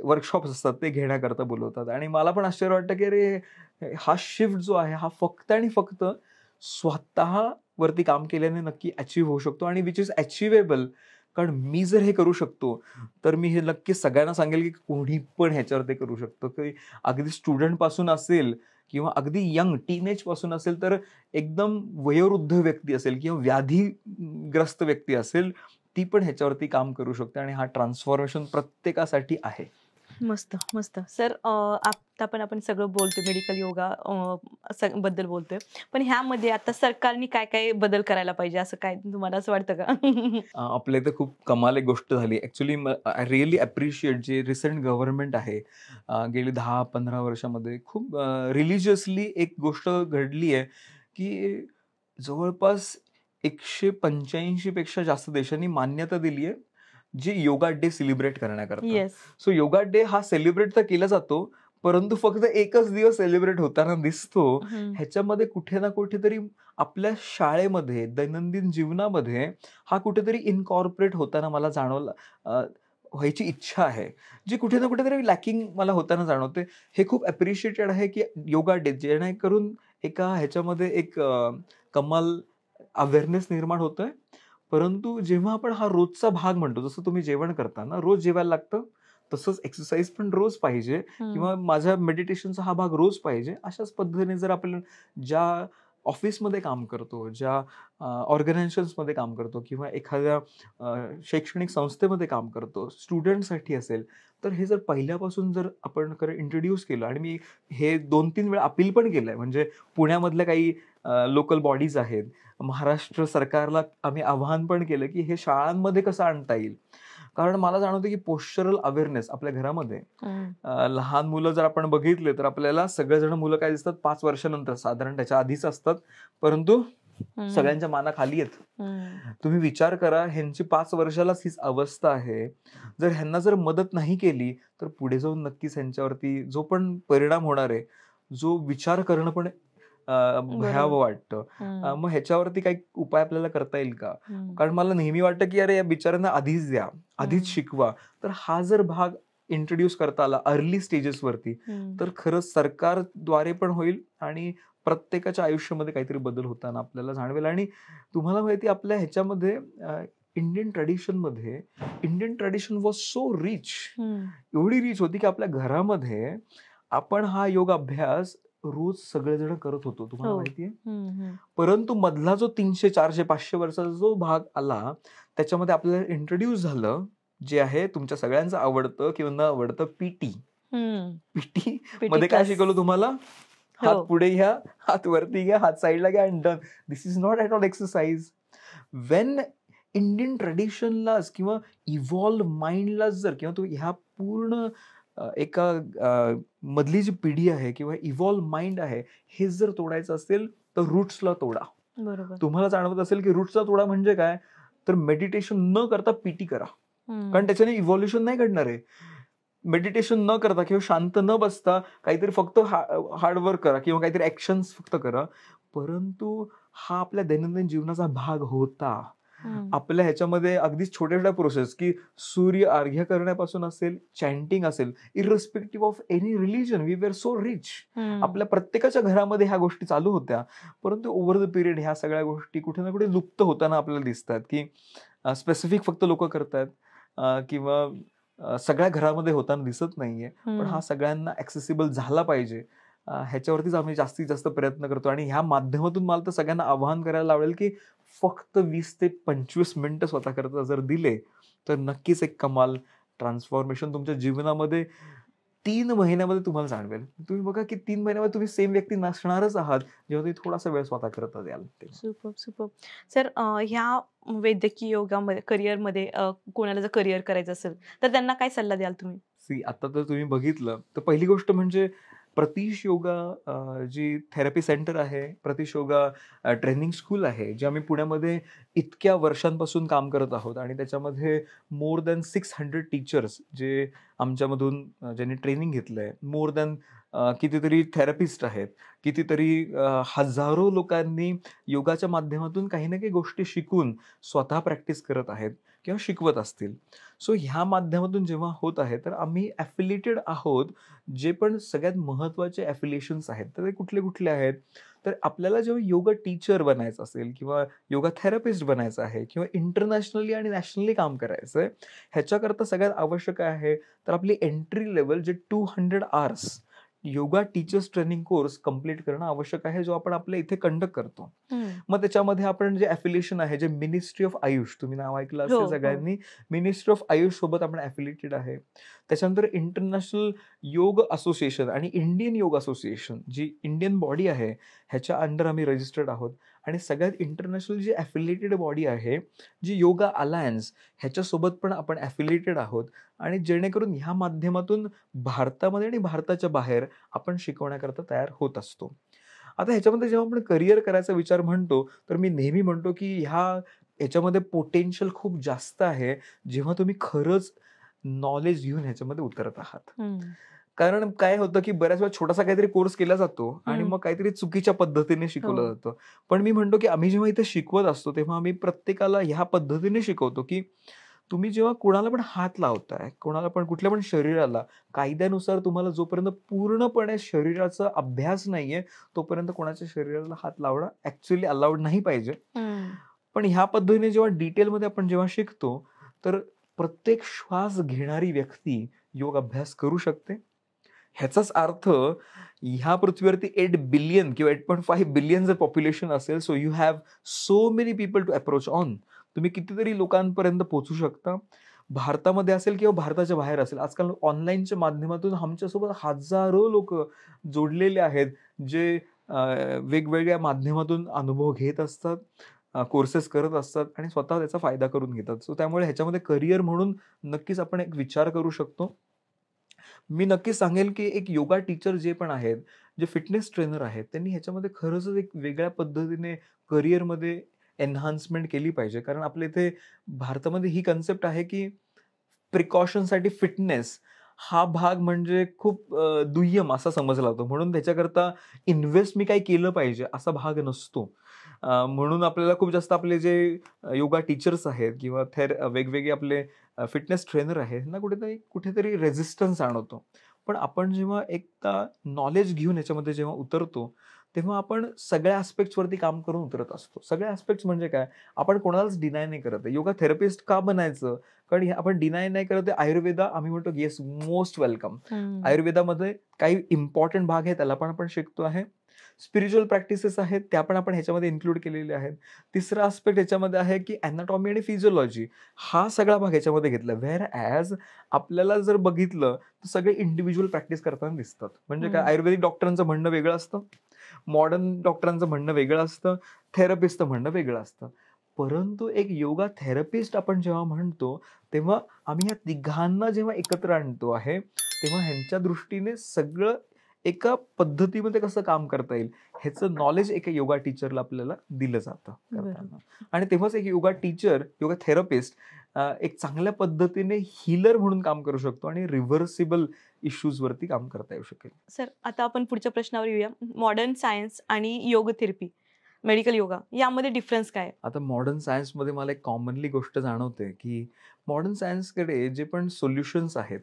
वर्कशॉप्स असतात ते घेण्याकरता बोलवतात. आणि मला पण आश्चर्य वाटतं की अरे हा शिफ्ट जो आहे हा फक्त आणि फक्त स्वतः वरती काम केल्याने नक्की अचीव्ह होऊ शकतो, आणि विच इज अचिव्हेबल. कारण मी जर हे करू शकतो तर मी हे नक्की सगळ्यांना सांगेल की कोणी पण ह्याच्यावर ते करू शकतो. की अगदी स्टुडंट पासून असेल किंवा अगदी यंग टीनेज पासून असेल तर एकदम वयोवृद्ध व्यक्ती असेल किंवा व्याधीग्रस्त व्यक्ती असेल, ती पण ह्याच्यावरती काम करू शकते. आणि हा ट्रान्सफॉर्मेशन प्रत्येकासाठी आहे. मस्त मस्त सर. आता पण आपण सगळं बोलतोय, मेडिकल योगा बद्दल बोलतोय, पण ह्यामध्ये आता सरकारने काय काय बदल करायला पाहिजे असं काय तुम्हाला असं वाटतं का? आपल्या इथे खूप कमाल एक गोष्ट झाली ऍक्च्युली. आय रिअली अप्रिशिएट जे रिसेंट गव्हर्नमेंट आहे, गेली 10-15 वर्षामध्ये खूप रिलिजियसली एक गोष्ट घडली आहे की जवळपास 185 पेक्षा जास्त देशांनी मान्यता दिली आहे जे योगा डे सेलिब्रेट करण्याकरता. येस. सो योगा डे हा सेलिब्रेट तर केला जातो, परंतु फक्त एकच दिवस सेलिब्रेट होताना दिसतो. ह्याच्यामध्ये कुठे ना कुठेतरी आपल्या शाळेमध्ये दैनंदिन जीवनामध्ये हा कुठेतरी इनकॉर्पोरेट होताना मला व्हायची इच्छा आहे, जी कुठे ना कुठेतरी लॅकिंग मला होताना जाणवते. हे खूप अप्रिशिएटेड आहे की योगा डे, जेणेकरून एका ह्याच्यामध्ये एक कमाल अवेअरनेस निर्माण होतोय. परंतु जेव्हा आपण हा रोजचा भाग म्हणतो, जसं तुम्ही जेवण करताना रोज जेवायला लागतं, तसंच एक्सरसाइज पण रोज पाहिजे किंवा माझ्या मेडिटेशनचा हा भाग रोज पाहिजे. अशाच पद्धतीने जर आपण ज्या ऑफिसमध्ये काम करतो, ज्या ऑर्गनायझेशन्समध्ये काम करतो किंवा एखाद्या शैक्षणिक संस्थेमध्ये काम करतो, स्टुडंटसाठी असेल, तर हे जर पहिल्यापासून जर आपण इंट्रोड्यूस केलं, आणि मी हे 2-3 वेळा अपील पण केलंय, म्हणजे पुण्यामधल्या काही लोकल बॉडीज आहेत, महाराष्ट्र सरकारला आम्ही आवाहन पण केलं की हे शाळांमध्ये कसं आणता येईल. कारण मला जाणवतं की पोश्चरल अवेअरनेस आपल्या घरामध्ये, लहान मुलं जर आपण बघितले तर आपल्याला सगळेजण मुलं काय दिसतात 5 वर्षानंतर, साधारण त्याच्या आधीच असतात, परंतु सगळ्यांच्या माना खाली आहेत. तुम्ही विचार करा, ह्यांची 5 वर्षालाच हीच अवस्था आहे. जर ह्यांना जर मदत नाही केली तर पुढे जाऊन नक्कीच ह्यांच्यावरती जो पण परिणाम होणार आहे, जो विचार करणं पण भयावह वाटतं. मग ह्याच्यावरती काही उपाय आपल्याला करता येईल का? कारण मला नेहमी वाटतं की अरे या बिचाऱ्यांना आधीच द्या, आधीच शिकवा. तर हा जर भाग इंट्रोड्यूस करता आला अर्ली स्टेजेसवरती तर खरंच सरकारद्वारे पण होईल आणि प्रत्येकाच्या आयुष्यामध्ये काहीतरी बदल होताना आपल्याला जाणवेल. आणि तुम्हाला माहिती आपल्या ह्याच्यामध्ये Indian tradition was so rich, एवढी रिच होती की आपल्या घरामध्ये आपण हा योग अभ्यास रोज सगळेजण करत होतो, तुम्हाला हो. माहितीये. हम्म, हम्म. परंतु मधला जो 300 400 500 वर्षाचा जो भाग आला, त्याच्यामध्ये आपल्याला इंट्रोड्यूस झालं, जे आहे तुमच्या सगळ्यांचं आवडतं किंवा न आवडतं पीटी. हम्म. पीटी PT मध्ये काय क्लास. शिकवलं तुम्हाला? हात हो. पुढे घ्या, हात वरती घ्या, हात साईडला घ्या आणि done. This is not at all exercise. When Indian ट्रेडिशनलाच किंवा इव्हॉल्व माइंडलाच जर किंवा तो ह्या पूर्ण एका मधली जी पिढी आहे किंवा इव्हॉल्व माइंड आहे, हे जर तोडायचं असेल तर रूट्सला तोडा. बरोबर. तुम्हाला जाणवत असेल की रूट्सला तोडा म्हणजे काय, तर मेडिटेशन न करता पीटी करा. हम्म. कारण त्याच्याने इव्हॉल्युशन नाही घडणार आहे. मेडिटेशन न करता किंवा शांत न बसता काहीतरी फक्त हार्डवर्क करा किंवा काहीतरी ऍक्शन्स फक्त करा, परंतु हा आपल्या दैनंदिन जीवनाचा भाग होता. हम्म. आपल्या ह्याच्यामध्ये अगदीच छोट्या छोट्या प्रोसेस की सूर्य अर्घ्य करण्यापासून असेल, चॅन्टिंग असेल, irrespective of any religion, we were so rich. Hmm. आपल्या प्रत्येकाच्या घरामध्ये ह्या गोष्टी चालू होत्या, परंतु ओव्हर द पिरियड ह्या सगळ्या गोष्टी कुठे ना कुठे लुप्त होताना आपल्याला दिसतात की स्पेसिफिक फक्त लोक करतात किंवा सगळ्या घरामध्ये होताना दिसत नाहीये. पण हा सगळ्यांना ऍक्सेसिबल झाला पाहिजे, ह्याच्यावरतीच आम्ही जास्तीत जास्त प्रयत्न करतो. आणि ह्या माध्यमातून मला तर सगळ्यांना आवाहन करायला आवडेल की फक्त 20 ते 25 मिनिटं स्वतःकरता जर दिले तर नक्कीच एक कमाल ट्रान्सफॉर्मेशन तुमच्या जीवनामध्ये 3 महिन्यामध्ये तुम्हाला जाणवेल. तुम्ही बघा की 3 महिन्यामध्ये तुम्ही सेम व्यक्ती नसणारच आहात, जेव्हा तुम्ही थोडासा वेळ स्वतःकरता द्याल तेव्हा. Super super. सर, ह्या वैद्यकीय योगामध्ये करिअरमध्ये कोणाला जर करिअर करायचं असेल तर त्यांना काय सल्ला द्याल तुम्ही? आता तर तुम्ही बघितलं तर पहिली गोष्ट म्हणजे प्रतीश योगा जी थेरपी सेंटर आहे, प्रतीश योगा ट्रेनिंग स्कूल आहे, जे आम्ही पुण्यामध्ये इतक्या वर्षांपासून काम करत आहोत. आणि त्याच्यामध्ये मोर दॅन 600 टीचर्स जे आमच्यामधून ज्यांनी ट्रेनिंग घेतलंय, मोर दॅन कितीतरी थेरपिस्ट आहेत, कितीतरी हजारो लोकांनी योगाच्या माध्यमातून काही ना काही गोष्टी शिकून स्वतः प्रॅक्टिस करत आहेत किंवा शिकवत असतील. सो ह्या माध्यमातून जेव्हा होत आहे तर आम्ही ॲफिलिएटेड आहोत. जे पण सगळ्यात महत्त्वाचे ॲफिलिएशन्स आहेत तर ते कुठले कुठले आहेत, तर आपल्याला जेव्हा योगा टीचर बनायचं असेल किंवा योगा थेरपिस्ट बनायचं आहे किंवा इंटरनॅशनली आणि नॅशनली काम करायचं आहे, ह्याच्याकरता सगळ्यात आवश्यक आहे तर आपली एंट्री लेवल जे 200 hours yoga teachers training course complete करणं आवश्यक आहे, जो आपण आपल्या इथे कंडक्ट करतो. मग त्याच्यामध्ये आपण जे ॲफिलिएशन आहे, जे मिनिस्ट्री ऑफ आयुष, तुम्ही नाव ऐकलं हो, असेल हो. सगळ्यांनी, मिनिस्ट्री ऑफ आयुष सोबत आपण ॲफिलिएटेड आहे. त्याच्यानंतर इंटरनॅशनल योग असोसिएशन आणि इंडियन योग असोसिएशन जी इंडियन बॉडी आहे, ह्याच्या अंडर आम्ही रजिस्टर्ड आहोत. आणि सगळ्यात इंटरनॅशनल जी ॲफिलिएटेड बॉडी आहे, जी योगा अलायन्स, ह्याच्यासोबत पण आपण ॲफिलिएटेड आहोत. आणि जेणेकरून ह्या माध्यमातून भारतामध्ये आणि भारताच्या बाहेर आपण शिकवण्याकरता तयार होत असतो. आता ह्याच्यामध्ये जेव्हा आपण करिअर करायचा विचार म्हणतो, तर मी नेहमी म्हणतो की ह्याच्यामध्ये पोटेन्शियल खूप जास्त आहे, जेव्हा तुम्ही खरंच नॉलेज घेऊन ह्याच्यामध्ये उतरत आहात. कारण काय होतं की बऱ्याच वेळा छोटासा काहीतरी कोर्स केला जातो आणि मग काहीतरी चुकीच्या पद्धतीने शिकवलं हो. जातं. पण मी म्हणतो की आम्ही जेव्हा इथे शिकवत असतो तेव्हा आम्ही प्रत्येकाला ह्या पद्धतीने शिकवतो की तुम्ही जेव्हा कोणाला पण हात लावताय, कोणाला पण कुठल्या पण शरीराला, कायद्यानुसार तुम्हाला जोपर्यंत पूर्णपणे शरीराचा अभ्यास नाहीये तोपर्यंत कोणाच्या शरीराला हात लावणं ऍक्च्युअली अलाउड नाही पाहिजे. पण ह्या पद्धतीने जेव्हा डिटेलमध्ये आपण जेव्हा शिकतो तर प्रत्येक श्वास घेणारी व्यक्ती योग अभ्यास करू शकते. ह्याचाच अर्थ ह्या पृथ्वीवरती 8 बिलियन किंवा 8.5 बिलियन जर पॉप्युलेशन असेल, so you have so many people to approach on. तुम्ही कितीतरी लोकांपर्यंत पोहोचू शकता. भारतामध्ये असेल किंवा भारताच्या बाहेर असेल, आजकाल ऑनलाईनच्या माध्यमातून आमच्यासोबत हजारो लोक जोडलेले आहेत, जे वेगवेगळ्या माध्यमातून अनुभव घेत असतात, कोर्सेस करत असतात आणि स्वतः त्याचा फायदा करून घेतात. सो त्यामुळे ह्याच्यामध्ये करिअर म्हणून नक्कीच आपण एक विचार करू शकतो. मी नक्कीच सांगेल की एक योगा टीचर जे पण आहेत, जे फिटनेस ट्रेनर आहेत, त्यांनी ह्याच्यामध्ये खरंच एक वेगळ्या पद्धतीने करिअरमध्ये एन्हान्समेंट केली पाहिजे. कारण आपल्या इथे भारतामध्ये ही कन्सेप्ट आहे की प्रिकॉशनसाठी फिटनेस हा भाग म्हणजे खूप दुय्यम असा समजला जातो. म्हणून त्याच्याकरता इन्व्हेस्ट मी काय केलं पाहिजे असा भाग नसतो. म्हणून आपल्याला खूप जास्त आपले जे योगा टीचर्स आहेत किंवा वेगवेगळे आपले फिटनेस ट्रेनर आहेत ना, कुठेतरी रेझिस्टन्स आणवतो. पण आपण जेव्हा एकदा नॉलेज घेऊन याच्यामध्ये जेव्हा उतरतो तेव्हा आपण सगळ्या aspects वरती काम करून उतरत असतो. सगळे ॲस्पेक्ट्स म्हणजे काय? आपण कोणालाच डिनाय नाही करत आहे. योगा थेरपिस्ट का बनायचं? कारण हे आपण डिनाय नाही करत आहे. आयुर्वेदा आम्ही म्हणतो येस मोस्ट वेलकम. आयुर्वेदामध्ये काही इम्पॉर्टंट भाग आहे त्याला पण आपण शिकतो आहे. स्पिरिच्युअल प्रॅक्टिसेस आहेत त्या पण आपण ह्याच्यामध्ये इन्क्लूड केलेले आहेत. तिसरा आस्पेक्ट ह्याच्यामध्ये आहे की अॅनाटॉमी आणि फिजिओलॉजी हा सगळा भाग ह्याच्यामध्ये घेतला. व्हेअर ॲज आपल्याला जर बघितलं तर सगळे इंडिव्हिज्युअल प्रॅक्टिस करताना दिसतात. म्हणजे काय, आयुर्वेदिक डॉक्टरांचं म्हणणं वेगळं असतं, मॉडर्न डॉक्टरांचं म्हणणं वेगळं असतं, थेरपिस्टचं म्हणणं वेगळं असतं. परंतु एक योगा थेरपिस्ट आपण जेव्हा म्हणतो तेव्हा आम्ही या तिघांना जेव्हा एकत्र आणतो आहे तेव्हा ह्यांच्या दृष्टीने सगळं एका पद्धतीमध्ये कसं काम करता येईल ह्याचं नॉलेज एका योगा टीचरला आपल्याला दिलं जातं करताना. आणि तेव्हाच एक योगा टीचर, योगा थेरपिस्ट एक चांगल्या पद्धतीने हीलर म्हणून काम करू शकतो आणि रिव्हर्सिबल इश्यूज वरती काम करता येऊ शकेल. सर, आता आपण पुढच्या प्रश्नावर येऊया. मॉडर्न सायन्स आणि योग थेरपी, मेडिकल योगा यामध्ये डिफरन्स काय आहे? आता मॉडर्न सायन्समध्ये मला एक कॉमनली गोष्ट जाणवते की मॉडर्न सायन्सकडे जे पण सोल्युशन्स आहेत,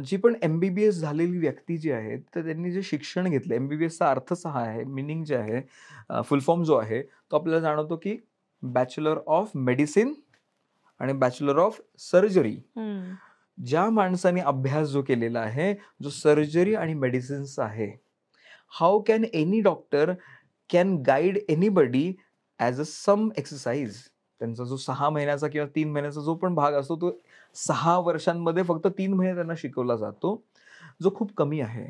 जी पण MBBS झालेली व्यक्ती जी आहे तर त्यांनी जे शिक्षण घेतलं, MBBSचा अर्थच हा आहे, मिनिंग जे आहे, फुल फॉर्म जो आहे तो आपल्याला जाणवतो की बॅचलर ऑफ मेडिसिन आणि बॅचलर ऑफ सर्जरी. ज्या माणसाने अभ्यास जो केलेला आहे, जो सर्जरी आणि मेडिसिन्सचा आहे, how can any doctor can guide anybody as a some exercise. त्यांचा जो 6 महिन्याचा किंवा 3 महिन्याचा जो पण भाग असतो तो 6 वर्षांमध्ये फक्त 3 महिने त्यांना शिकवला जातो, जो खूप कमी आहे.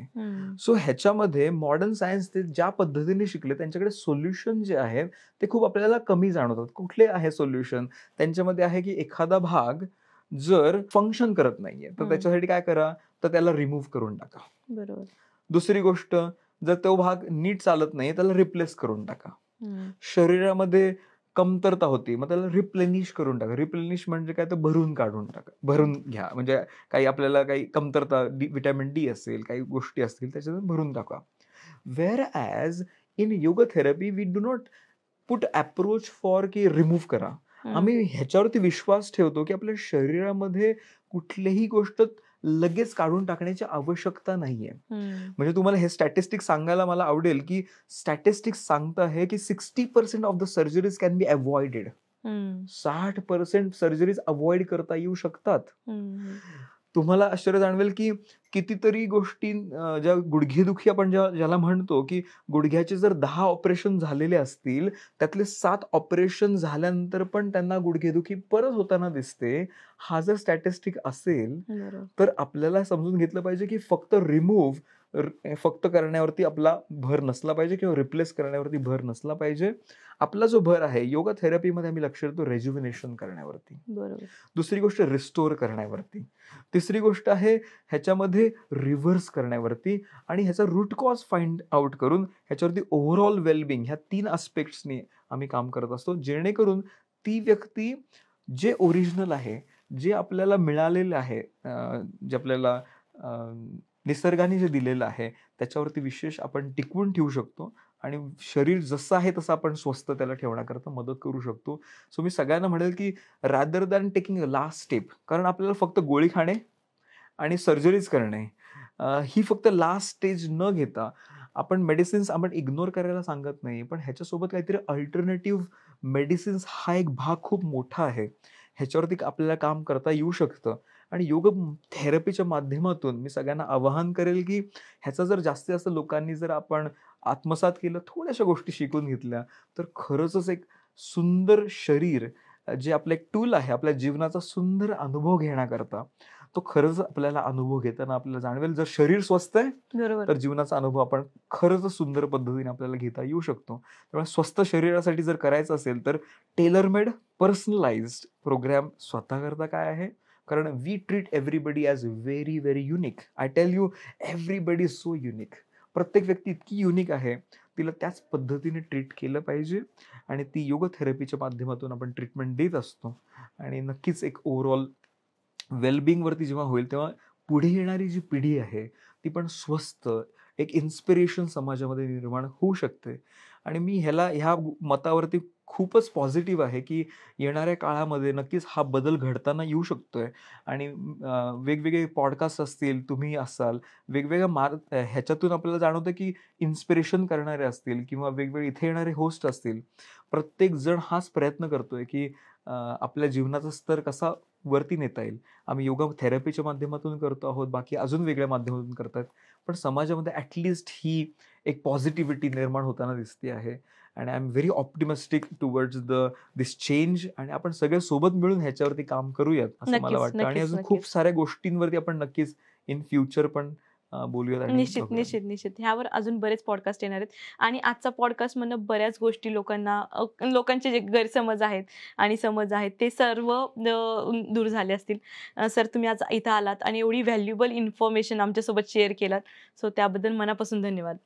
सो ह्याच्यामध्ये मॉडर्न सायन्स ते ज्या पद्धतीने शिकले त्यांच्याकडे सोल्युशन जे आहे ते खूप आपल्याला कमी जाणवतात. कुठले आहे सोल्युशन? त्यांच्यामध्ये आहे की एखादा भाग जर फंक्शन करत नाहीये तर त्याच्यासाठी काय करा, तर त्याला रिमूव्ह करून टाका. बरोबर. दुसरी गोष्ट, जर तो भाग नीट चालत नाही त्याला रिप्लेस करून टाका. शरीरामध्ये कमतरता होती मग त्याला रिप्लेनिश करून टाका. रिप्लेनिश म्हणजे काय, तर भरून काढून टाका, भरून घ्या. म्हणजे काही आपल्याला काही कमतरता, व्हिटॅमिन डी असेल, काही गोष्टी असतील त्याच्यात भरून टाका. Where as in yoga therapy we do not put approach for की रिमूव्ह करा. आम्ही ह्याच्यावरती विश्वास ठेवतो की आपल्या शरीरामध्ये कुठलीही गोष्ट लगेच काढून टाकण्याची आवश्यकता नाहीये. म्हणजे तुम्हाला हे स्टॅटिस्टिक्स सांगायला मला आवडेल की स्टॅटिस्टिक्स सांगत आहे की 60% of the surgeries can be avoided. 60% surgeries avoid करता येऊ शकतात. तुम्हाला आश्चर्य जाणवेल की कितीतरी गोष्टी, ज्या गुडघेदुखी आपण ज्याला म्हणतो की गुडघ्याचे जर 10 ऑपरेशन झालेले असतील त्यातले 7 ऑपरेशन झाल्यानंतर पण त्यांना गुडघेदुखी परत होताना दिसते. हा जर स्टॅटिस्टिक असेल तर आपल्याला समजून घेतलं पाहिजे की फक्त रिमूव्ह फक्त करण्यावरती आपला भर नसला पाहिजे किंवा रिप्लेस करण्यावरती भर नसला पाहिजे. आपला जो भर आहे योगा थेरपीमध्ये आम्ही लक्ष देतो रेज्युव्हिनेशन करण्यावरती. बरोबर. दुसरी गोष्ट रिस्टोर करण्यावरती. तिसरी गोष्ट आहे ह्याच्यामध्ये रिव्हर्स करण्यावरती आणि ह्याचा रूट कॉज फाइंड आउट करून ह्याच्यावरती ओव्हरऑल वेलबिंग, ह्या 3 आस्पेक्ट्सनी आम्ही काम करत असतो, जेणेकरून ती व्यक्ती जे ओरिजिनल आहे, जे आपल्याला मिळालेलं आहे, जे आपल्याला निसर्गाने जे दिलेलं आहे त्याच्यावरती विशेष आपण टिकवून ठेवू शकतो आणि शरीर जसं आहे तसं आपण स्वस्थ त्याला ठेवण्याकरता मदत करू शकतो. सो मी सगळ्यांना म्हणेल की rather than taking a last step, कारण आपल्याला फक्त गोळी खाणे आणि सर्जरीज करणे ही फक्त लास्ट स्टेज न घेता आपण मेडिसिन्स आपण इग्नोर करायला सांगत नाही, पण ह्याच्यासोबत काहीतरी अल्टरनेटिव्ह मेडिसिन्स हा एक भाग खूप मोठा आहे. ह्याच्यावरती आपल्याला काम करता येऊ शकतं आणि योग थेरपीच्या माध्यमातून मी सगळ्यांना आवाहन करेल की ह्याचा जर जास्तीत जास्त लोकांनी जर आपण आत्मसात केलं, थोड्याशा गोष्टी शिकून घेतल्या, तर खरंच एक सुंदर शरीर जे आपलं एक टूल आहे आपल्या जीवनाचा सुंदर अनुभव घेण्याकरता, तो खरंच आपल्याला अनुभव घेताना आपल्याला जाणवेल. जर शरीर स्वस्थ आहे तर जीवनाचा अनुभव आपण खरंच सुंदर पद्धतीने आपल्याला घेता येऊ शकतो. त्यामुळे स्वस्थ शरीरासाठी जर करायचं असेल तर टेलर मेड पर्सनलाइज्ड प्रोग्राम स्वतः करता काय आहे, कारण we treat everybody as very very unique. I tell you, everybody is so unique. प्रत्येक व्यक्ती इतकी युनिक आहे, तिला त्याच पद्धतीने ट्रीट केलं पाहिजे आणि ती योग थेरपीच्या माध्यमातून आपण ट्रीटमेंट देत असतो. आणि नक्कीच एक ओव्हरऑल वेलबिंगवरती जेव्हा होईल तेव्हा पुढे येणारी जी पिढी आहे ती पण स्वस्थ, एक इन्स्पिरेशन समाजामध्ये निर्माण होऊ शकते. आणि मी ह्या मतावरती खूपच पॉझिटिव्ह आहे, की येणाऱ्या काळामध्ये नक्कीच हा बदल घडताना येऊ शकतोय. आणि वेगवेगळे पॉडकास्ट असतील, तुम्ही असाल, वेगवेगळ्या ह्याच्यातून आपल्याला जाणवतं, की इन्स्पिरेशन करणारे असतील किंवा वेगवेगळे इथे येणारे होस्ट असतील. प्रत्येक जण हाच प्रयत्न करतोय, की आपल्या जीवनाचा स्तर कसा वरती नेता येईल. आम्ही योगा थेरपीच्या माध्यमातून करतो आहोत, बाकी अजून वेगळ्या माध्यमातून करतात. पण समाजामध्ये ही एक पॉझिटिव्हिटी निर्माण होताना दिसते आहे. आणि I am very optimistic towards this change. आणि आपण सगळे सोबत मिळून ह्याच्यावरती काम करूयात असं मला नक्कीच, वाटतं. आणि नक्कीच, अजून खूप नक्कीच. साऱ्या गोष्टींवरती आपण नक्कीच इन फ्युचर पण बोलूयात आणि निश्चित, बघूयात. निश्चित, निश्चित. ह्यावर अजून बरेच पॉडकास्ट येणार आहेत आणि आजचा पॉडकास्टमधनं बऱ्याच गोष्टी लोकांना लोकांचे जे गैरसमज आहेत आणि समज आहेत ते सर्व दूर झाले असतील. सर तुम्ही आज इथं आलात आणि एवढी व्हॅल्युएबल इन्फॉर्मेशन आमच्यासोबत शेअर केलात. सो त्याबद्दल मनापासून धन्यवाद.